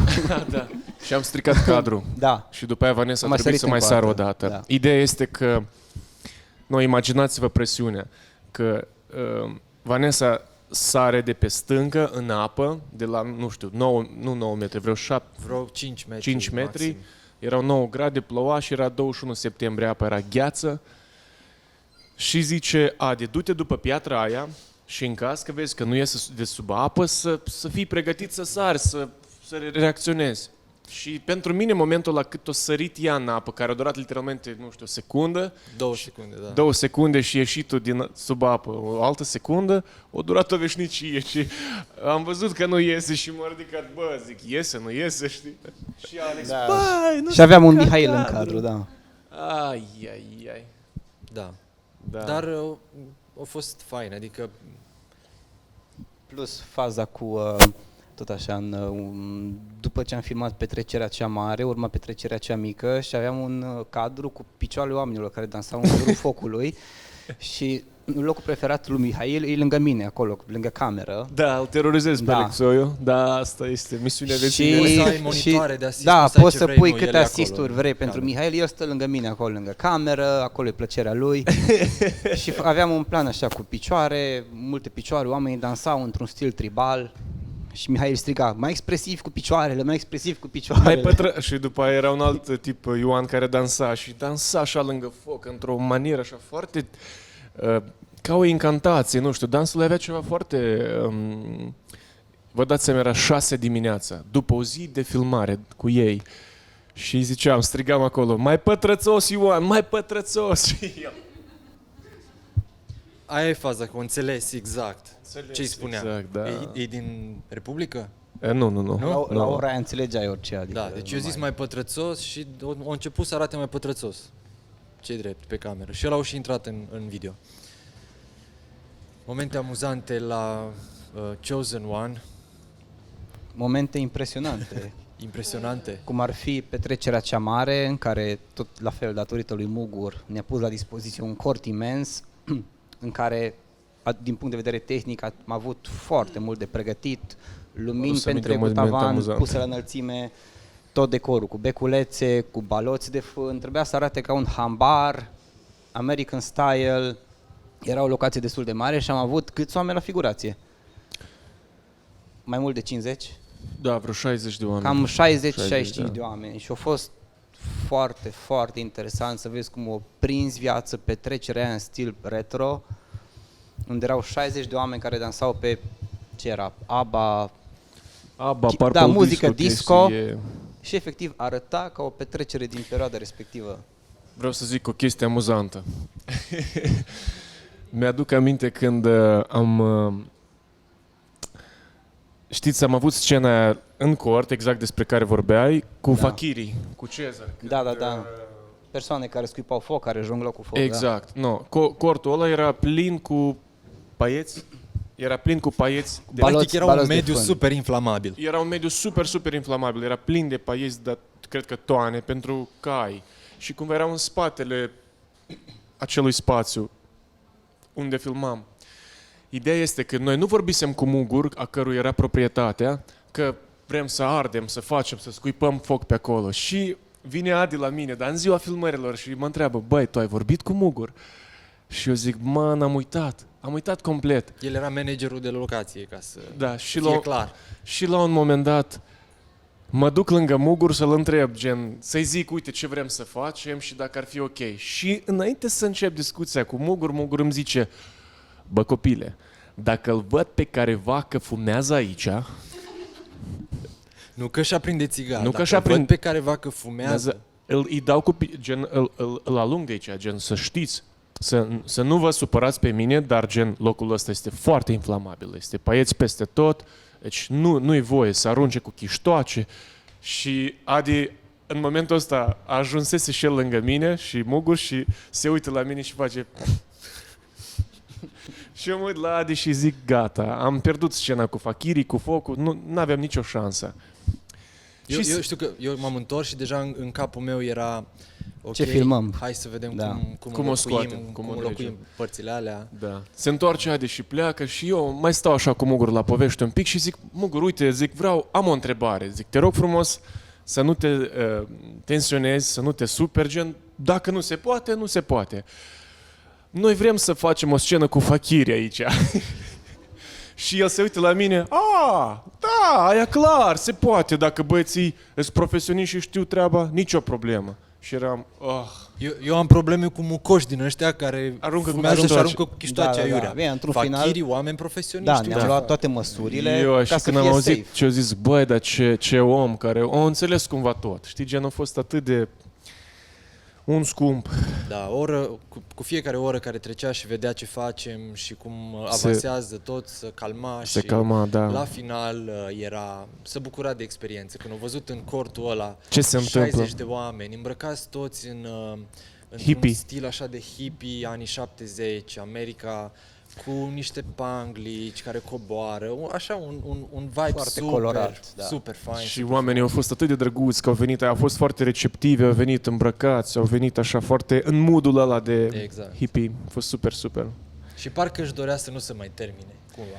Da. Și am stricat cadrul. Da. Și după aia Vanessa Am a mai trebuit să mai sărit sară încă o o dată. dată. Da. Ideea este că, imaginați-vă presiunea, că Vanessa sare de pe stâncă în apă, de la, nu știu, 9 metri, vreo 7, Vreo 5 metri. 5 metri, maxim. erau 9 grade, ploua și era 21 septembrie, apa era gheață și zice, Adi, du-te după piatra aia și în caz că vezi că nu iese de sub apă, să fii pregătit să sari, să reacționezi. Și pentru mine, momentul la cât o sărit ea în apă, care a durat literalmente, nu știu, o secundă, 2 secunde, da. 2 secunde și ieșitul din sub apă, o altă secundă, o durat o veșnicie și am văzut că nu iese și m-am ridicat, bă, zic, iese, nu iese, știi? Și Alex, Da. băi, nu Și aveam un strica Mihail în cadru, da. Ai. Da. Da. Dar a fost fain, adică Plus faza cu, tot așa, după ce am filmat petrecerea cea mare, urma petrecerea cea mică și aveam un cadru cu picioarele oamenilor care dansau în jurul focului și locul preferat lui Mihail e lângă mine, acolo, lângă cameră. Da, îl terorizez pe Da. Alex Oiu, da, asta este misiunea vieții Poți mele. să ai monitoare de assist, da, poți să ai poți ce să vrei, pui nu, câte el e acolo, asisturi vrei în pentru cameră. Mihail, el stă lângă mine acolo, lângă cameră, acolo e plăcerea lui. Și aveam un plan așa cu picioare, multe picioare, oamenii dansau într-un stil tribal și Mihail striga, mai expresiv cu picioarele, mai expresiv cu picioarele. Și după aia era un alt tip, Ioan, care dansa și dansa așa lângă foc, într-o manieră așa foarte... ca o incantație, nu știu, dansul avea ceva foarte Vă dați seama, era 6 dimineața, după o zi de filmare cu ei. Și ziceam, strigam acolo, mai pătrățos, Ioan, mai pătrățos! Și eu, Aia e faza, că o înțeles exact. Înțeles, Ce-i spunea? exact, da. E din Republică? Nu. La ora aia înțelegeai orice. Adică Da, deci eu zis mai pătrățos și a început să arate mai pătrățos. Ce drept, pe cameră. Și el au și intrat în video. Momente amuzante la Chosen One, Momente impresionante. impresionante. Cum ar fi petrecerea cea mare, în care, tot la fel, datorită lui Mugur, ne-a pus la dispoziție un cort imens, în care, din punct de vedere tehnic, am avut foarte mult de pregătit, lumini pe întregul tavan, puse la înălțime, tot decorul, cu beculețe, cu baloți de fân, trebuia să arate ca un hambar, American style, era o locație destul de mare și am avut câți oameni la figurație? Mai mult de 50? Da, vreo 60 de oameni. Cam 60-65 da. de oameni și a fost foarte, foarte interesant să vezi cum o prins viață petrecerea aia în stil retro, unde erau 60 de oameni care dansau pe, ce era, ABBA, Purple muzică disco chestie. și efectiv arăta ca o petrecere din perioada respectivă. Vreau să zic o chestie amuzantă. Mi-aduc aminte când știți, am avut scena aia în cort, exact despre care vorbeai, cu Fakiri, cu Cezar. Da. Persoane care scuipau foc, care jonglau cu foc. Exact. No. Cortul ăla era plin cu paieți. Era plin cu paieți. Practic era un baloți de mediu fân. super inflamabil. Era un mediu super, super inflamabil. Era plin de paieți, dar cred că toane pentru cai. Și cumva erau în spatele acelui spațiu unde filmam. Ideea este că noi nu vorbisem cu Mugur, a cărui era proprietatea, că vrem să ardem, să facem, să scuipăm foc pe acolo. Și vine Adi la mine, dar în ziua filmărilor, și mă întreabă, băi, tu ai vorbit cu Mugur? Și eu zic, man, am uitat complet. El era managerul de locație, ca să Și fie clar. Și la un moment dat mă duc lângă Mugur să-l întreb, gen, să-i zic, uite ce vrem să facem și dacă ar fi ok. Și înainte să încep discuția cu Mugur îmi zice, bă copile, dacă îl văd pe careva că fumează aici, Nu că și-a prinde țigară, Nu că dacă și-a văd prind- pe careva că fumează, îi dau cu, gen, îl alung de aici, gen, să știți, să nu vă supărați pe mine, dar gen, locul ăsta este foarte inflamabil, este paieți peste tot, deci nu-i voie să arunce cu chiștoace. Și Adi, în momentul ăsta, ajunsese și el lângă mine și Mugur și se uită la mine și face... Și eu mă uit la Adi și zic, gata, am pierdut scena cu Fakiri, cu focul, nu aveam nicio șansă. Eu știu că eu m-am întors și deja în capul meu era ok, Ce filmăm? hai să vedem Da. cum o scoatem, cum cum o înlocuim trecem. părțile alea. Da. Se întoarce Adi și pleacă și eu mai stau așa cu Mugur la poveste un pic și zic, Mugur, uite, zic, am o întrebare, zic, te rog frumos să nu te tensionezi, să nu te superi, gen, dacă nu se poate, nu se poate. Noi vrem să facem o scenă cu Fakiri aici. Și el se uită la mine, da, aia clar, se poate, dacă băieții sunt profesioniști și știu treaba, nicio problemă. Și eram, Eu am probleme cu mucoși din ăștia care Aruncă cu fumează și chiștoace. aruncă cu chiștoace Da. aiurea. Bine, într-un Fakiri, final- oameni profesioniști. Da, știu ne-am ce luat fac. toate măsurile eu ca și să când am fie auzit safe. ce-au zis, băi, dar ce om care o înțeles cumva tot. Știi, gen, a fost atât de un scump. Da, cu fiecare oră care trecea și vedea ce facem și cum avansează tot, se calma Se și calma, da. la final se bucura de experiență. Când au văzut în cortul ăla Ce se 60 întâmplă? de oameni într-un Hippie. stil așa de hippie, anii 70, America, cu niște panglici care coboară, așa un vibe Foarte super, colorat, da. super fain. Și oamenii au fost atât de drăguți că au venit, au fost foarte receptivi, au venit îmbrăcați, au venit așa foarte în moodul ăla de Exact. hippie. A fost super, super. Și parcă își dorea să nu se mai termine, cumva.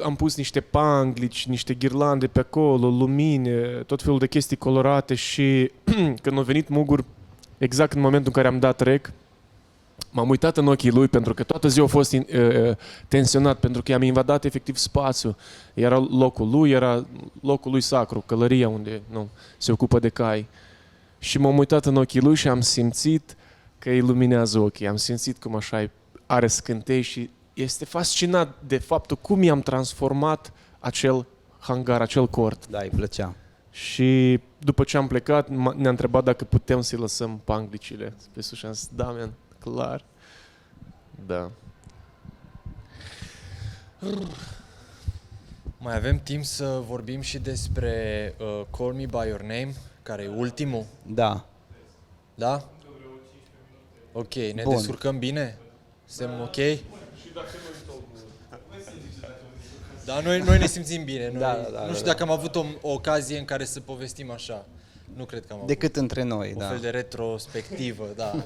Am pus niște panglici, niște ghirlande pe acolo, lumini, tot felul de chestii colorate și când a venit Mugur, exact în momentul în care am dat rec, m-am uitat în ochii lui pentru că toată ziua a fost tensionat pentru că i-am invadat efectiv spațiu. Era locul lui sacru, călăria unde se ocupă de cai. Și m-am uitat în ochii lui și am simțit că îi luminează ochii. Am simțit cum așa are scântei și este fascinat de faptul cum i-am transformat acel hangar, acel cort. Da, îi plăcea. Și după ce am plecat, ne-a întrebat dacă putem să-i lăsăm panglicile pe sus și am zis, da, man, clar. Da. Mai avem timp să vorbim și despre Call Me By Your Name, care e ultimul, Da. da? Ok, ne Bun. descurcăm bine? Suntem ok? Da, noi ne simțim bine. Noi, nu știu dacă am avut o ocazie în care să povestim așa. Nu cred că am avut. Decât între noi, Un da. fel de retrospectivă, da.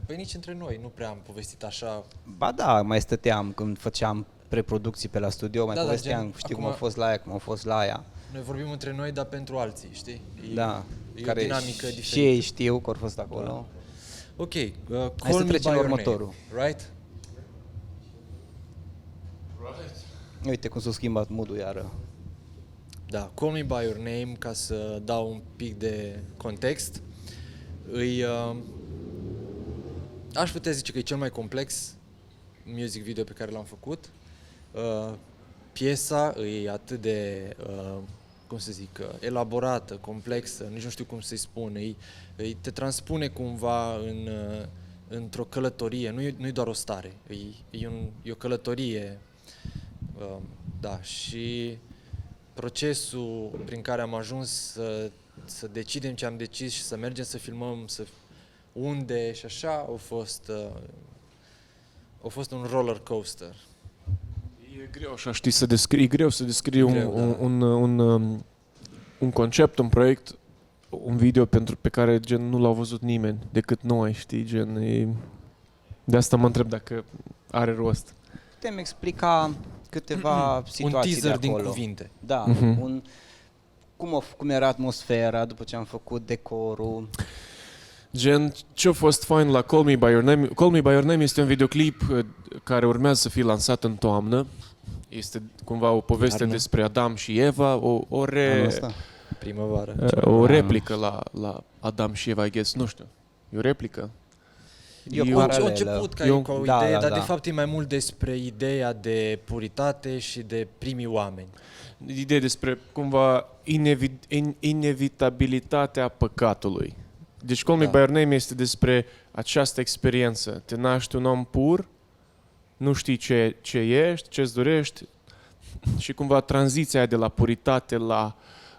Păi nici între noi nu prea am povestit așa. Ba da, mai stăteam când făceam preproducții pe la studio, mai Da, povesteam, gen, știi cum acum- a fost la aia, cum a fost la aia. Noi vorbim între noi, dar pentru alții, știi? Da. E o dinamică și diferită. ei știu că au fost acolo. Ok, să Call Me By trecem la Your următorul. Name, right? Uite cum s-a schimbat mood-ul iară. Da, Call Me By Your Name, ca să dau un pic de context, aș putea zice că e cel mai complex music video pe care l-am făcut. Piesa e atât de, cum să zic, elaborată, complexă, nici nu știu cum să-i spun, te transpune cumva într-o călătorie, nu e doar o stare, e o călătorie, da, și procesul prin care am ajuns să decidem ce am decis și să mergem să filmăm, unde și așa, a fost un roller coaster. E greu așa, știi, e greu să descrii Greu, un concept, un proiect, un video pe care gen nu l-au văzut nimeni decât noi, știi, de asta mă întreb dacă are rost. Putem explica câteva situații Un teaser de acolo. din cuvinte. Da, cum era atmosfera după ce am făcut decorul. Gen, ce-a fost fain la Call Me By Your Name? Call Me By Your Name este un videoclip care urmează să fie lansat în toamnă. Este cumva o poveste Iarnă. despre Adam și Eva, Anul ăsta. Primăvară. o replică la Adam și Eva, I guess, nu știu. E o replică? E o A paralelă. început ca o Da, idee, da, dar da. de fapt e mai mult despre ideea de puritate și de primii oameni. Ideea despre cumva inevitabilitatea păcatului. Deci Call Me By Your Name este despre această experiență. Te naști un om pur, nu știi ce ești, ce-ți dorești și cumva tranziția aia de la puritate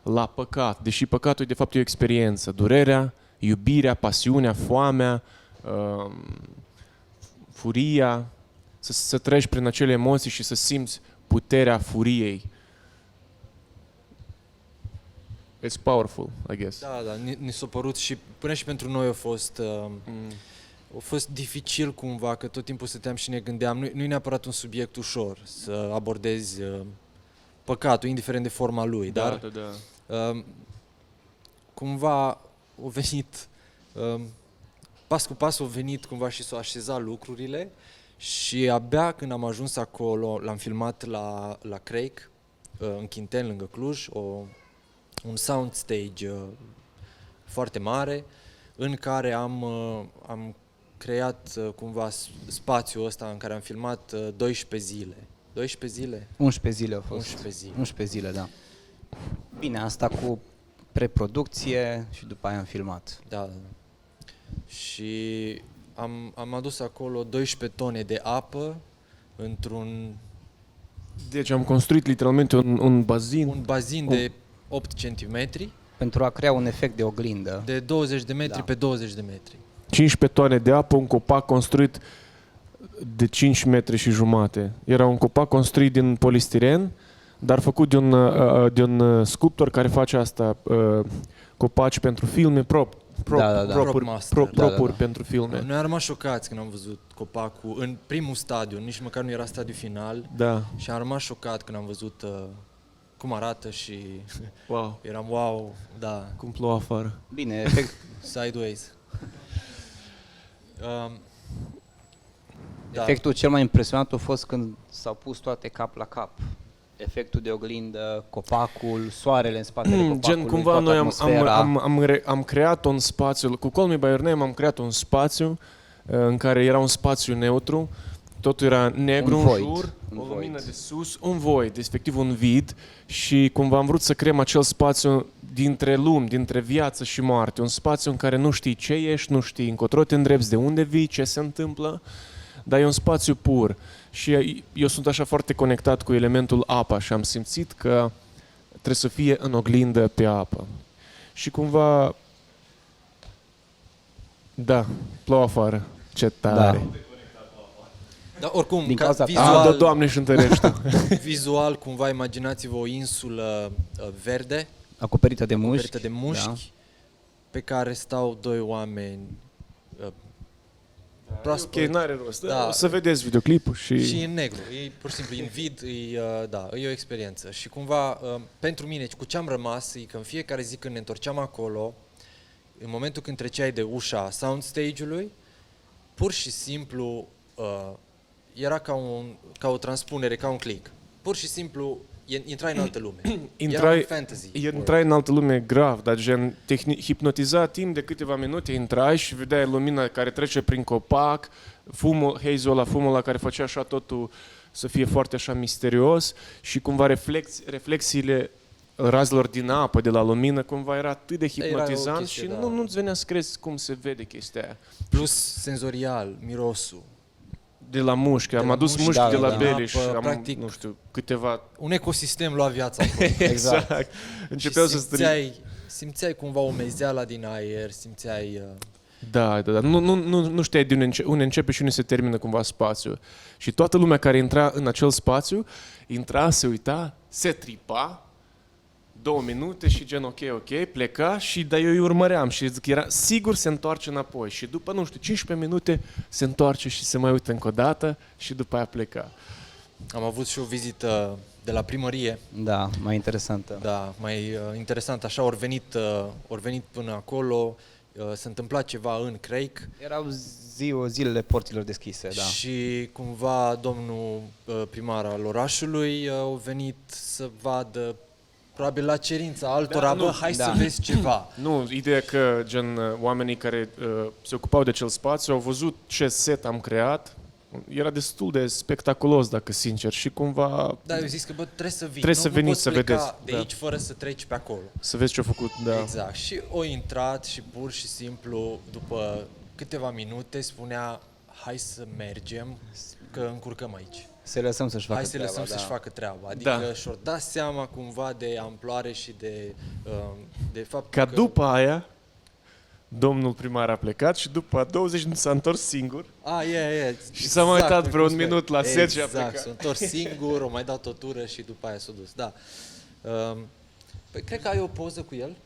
la păcat. Deși păcatul de fapt e o experiență. Durerea, iubirea, pasiunea, foamea, furia, să treci prin acele emoții și să simți puterea furiei. It's powerful, I guess. Da, ni s-a părut și până și pentru noi a fost dificil cumva, că tot timpul stăteam și ne gândeam, nu e neapărat un subiect ușor să abordezi păcatul, indiferent de forma lui, dar cumva a venit, pas cu pas au venit cumva și s-au așezat lucrurile și abia când am ajuns acolo, l-am filmat la Craig, în Chintel, lângă Cluj, un soundstage foarte mare în care am creat cumva spațiul ăsta în care am filmat 12 zile. 12 zile? 11 zile au fost. 11 zile. 11 zile, da. Bine, asta cu preproducție și după aia am filmat. Da. Și am adus acolo 12 tone de apă într-un Deci am construit literalmente un bazin. bazin de 8 cm Pentru a crea un efect de oglindă. de 20 de metri Da. pe 20 de metri. 15 toane de apă, un copac construit de 5 metri și jumate. Era un copac construit din polistiren, dar făcut de un sculptor care face asta, copaci pentru filme, Prop master. propuri Da. pentru filme. Noi am rămas șocați când am văzut copacul în primul stadiu, nici măcar nu era stadiul final. Da. Și am rămas șocat când am văzut cum arată și Wow. eram wow, da, Cum plouă afară. Bine, efect, sideways. Da. efectul cel mai impresionant a fost când s-au pus toate cap la cap. Efectul de oglindă, copacul, soarele în spatele copacului, Gen, cumva toată noi atmosfera. am creat un spațiu, cu Call Me By Your Name am creat un spațiu în care era un spațiu neutru totul era negru Un în void. jur, Un o lumină void. de sus, un void, efectiv un vid și cumva am vrut să creăm acel spațiu dintre lumi, dintre viață și moarte, un spațiu în care nu știi ce ești, nu știi încotro te îndrepți, de unde vii, ce se întâmplă, dar e un spațiu pur și eu sunt așa foarte conectat cu elementul apa și am simțit că trebuie să fie în oglindă pe apă. Și cumva, da, plouă afară, ce tare. Da. Dar oricum, Din ca cauza ta. vizual, Doamne și întărește. vizual, cumva imaginați-vă o insulă verde, Acoperită de mușchi. acoperită de mușchi, pe care stau doi oameni proaspăt. Ok, n-are rost. Da. O să vedeți videoclipul și... Și în negru, e pur și simplu în vid, e o experiență. Și cumva, pentru mine, cu ce am rămas, e că în fiecare zi când ne întorceam acolo, în momentul când treceai de ușa soundstage-ului, pur și simplu era ca o transpunere, ca un click. Pur și simplu intrai în altă lume. Era un fantasy. Intrai în altă lume grav, dar gen hipnotizat timp de câteva minute, intrai și vedeai lumina care trece prin copac, fumul, haze-ul ăla, fumul ăla care făcea așa totul să fie foarte așa misterios și cumva reflexiile razelor din apă, de la lumină, cumva era atât de hipnotizant chestie, și da. nu-ți venea să crezi cum se vede chestia aia. Plus senzorial, mirosul. De la mușchi, am la adus mușchi, mușchi da, de la da. Beliș, Apă, am, practic- nu știu, câteva... Un ecosistem lua viața acolo. Exact. Începeau Și să simțeai cumva umezeala din aer, simțeai... Da. Nu știai de unde începe și unde se termină cumva spațiul. Și toată lumea care intra în acel spațiu, intra, se uita, se tripa, 2 minute și gen ok, pleca și dar eu îi urmăream și zic, era sigur se întoarce înapoi și după, nu știu, 15 minute se întoarce și se mai uită încă o dată și după aia pleca. Am avut și o vizită de la primărie, Da, mai interesantă. da, mai interesant, așa, ori venit până acolo, se întâmpla ceva în Craig Erau zilele porților deschise, da. și cumva domnul primar al orașului a venit să vadă, probabil la cerința altora, Da, nu, hai da. să vezi ceva. Nu, ideea că gen oamenii care se ocupau de acel spațiu au văzut ce set am creat, era destul de spectaculos, dacă sincer, și cumva Da, eu zis că bă, trebuie să vii, Trebuie să nu veniți poți să pleca vedeți, de da. aici fără să treci pe acolo. să vezi ce a făcut. Da. Exact. Și o intrat și pur și simplu, după câteva minute, spunea, hai să mergem, că încurcăm aici. Să lăsăm să-și facă Hai să lăsăm treaba, să-și da. facă treaba. Adică Da. și-or dat seama cumva de amploare și de fapt Ca că... după aia, domnul primar a plecat și după 20 minute s-a întors singur. Și s-a mai uitat vreo un minut la set și a plecat. Exact, s-a întors singur, o mai dat o tură și după aia s-a dus. Da. Păi cred că ai o poză cu el.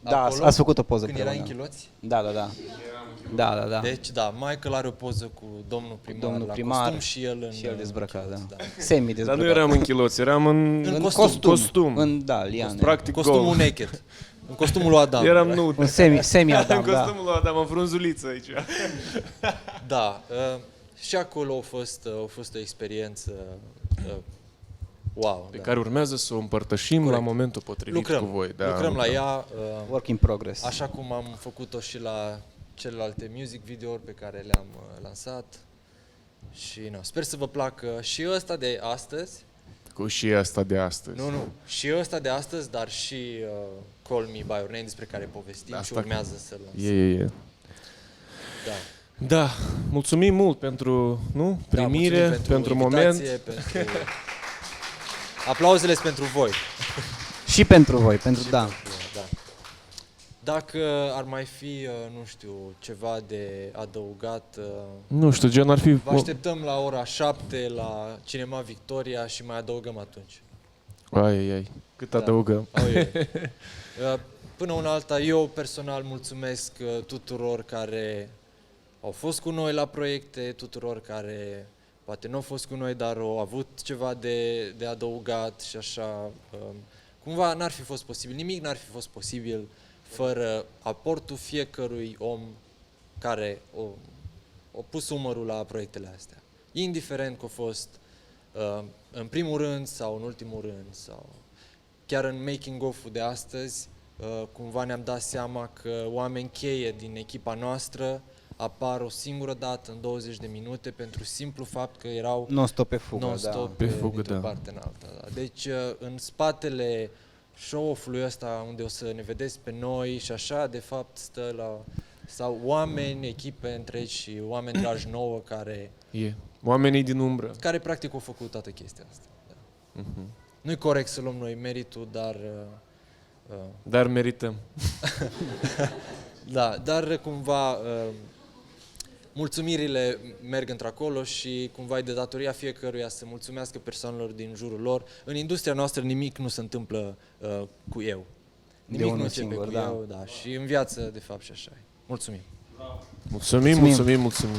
Da, acolo, ați făcut o poză când era împreună. închiloți. Da. Deci, da, Michael are o poză cu domnul primar, Domnul la primar costum și el în și el dezbrăcat, închiloți, da. da. Semi-dezbrăcat. Dar nu eram în chiloți, eram în costum. În, da, liane. Practic Costumul gol. naked. În costumul lui Adam. Eram nu. Un semi-Adam, În da. costumul lui Adam, am frunzuliță aici. Da, și acolo a fost o experiență wow. Pe Da. care urmează să o împărtășim Corect. la momentul potrivit cu voi. Da, lucrăm la ea, Work in progress. așa cum am făcut-o și la celelalte music video-uri pe care le-am lansat. Și sper să vă placă și ăsta de astăzi. Cu și asta de astăzi. Nu, și ăsta de astăzi, dar și Call Me By Your Name, despre care povestim și Asta urmează să lansăm. E. Da. Da, mulțumim mult pentru primire, mulțumim pentru moment. invitație, pentru... Aplauzele sunt pentru voi. Și pentru voi, pentru da. Da. Dacă ar mai fi, nu știu, ceva de adăugat, Nu știu, gen ar fi... vă așteptăm la ora 7 la Cinema Victoria și mai adăugăm atunci. Ai. Cât adăugăm. Până una alta, eu personal mulțumesc tuturor care au fost cu noi la proiecte, tuturor care poate nu au fost cu noi, dar au avut ceva de adăugat și așa. Cumva n-ar fi fost posibil, nimic n-ar fi fost posibil fără aportul fiecărui om care a pus umărul la proiectele astea. Indiferent că a fost în primul rând sau în ultimul rând sau chiar în making of-ul de astăzi, cumva ne-am dat seama că oameni cheie din echipa noastră apar o singură dată în 20 de minute pentru simplu fapt că erau Non-stop pe fugă, non-stop Pe fugă, dintr-o da. parte în alta. Da. Deci în spatele show-off-ului ăsta unde o să ne vedeți pe noi și așa, de fapt sau oameni, echipe întregi și oameni dragi nouă Oamenii din umbră. care practic au făcut toată chestia asta. Da. Mhm. Nu-i corect să luăm noi meritul, dar Dar merităm. da, dar cumva mulțumirile merg într-acolo și cumva e de datoria fiecăruia să mulțumească persoanelor din jurul lor. În industria noastră nimic nu se întâmplă cu eu. Nimic nu unul începe singur, cu da. eu, da. Și în viață, de fapt, și așa e. Mulțumim! Mulțumim.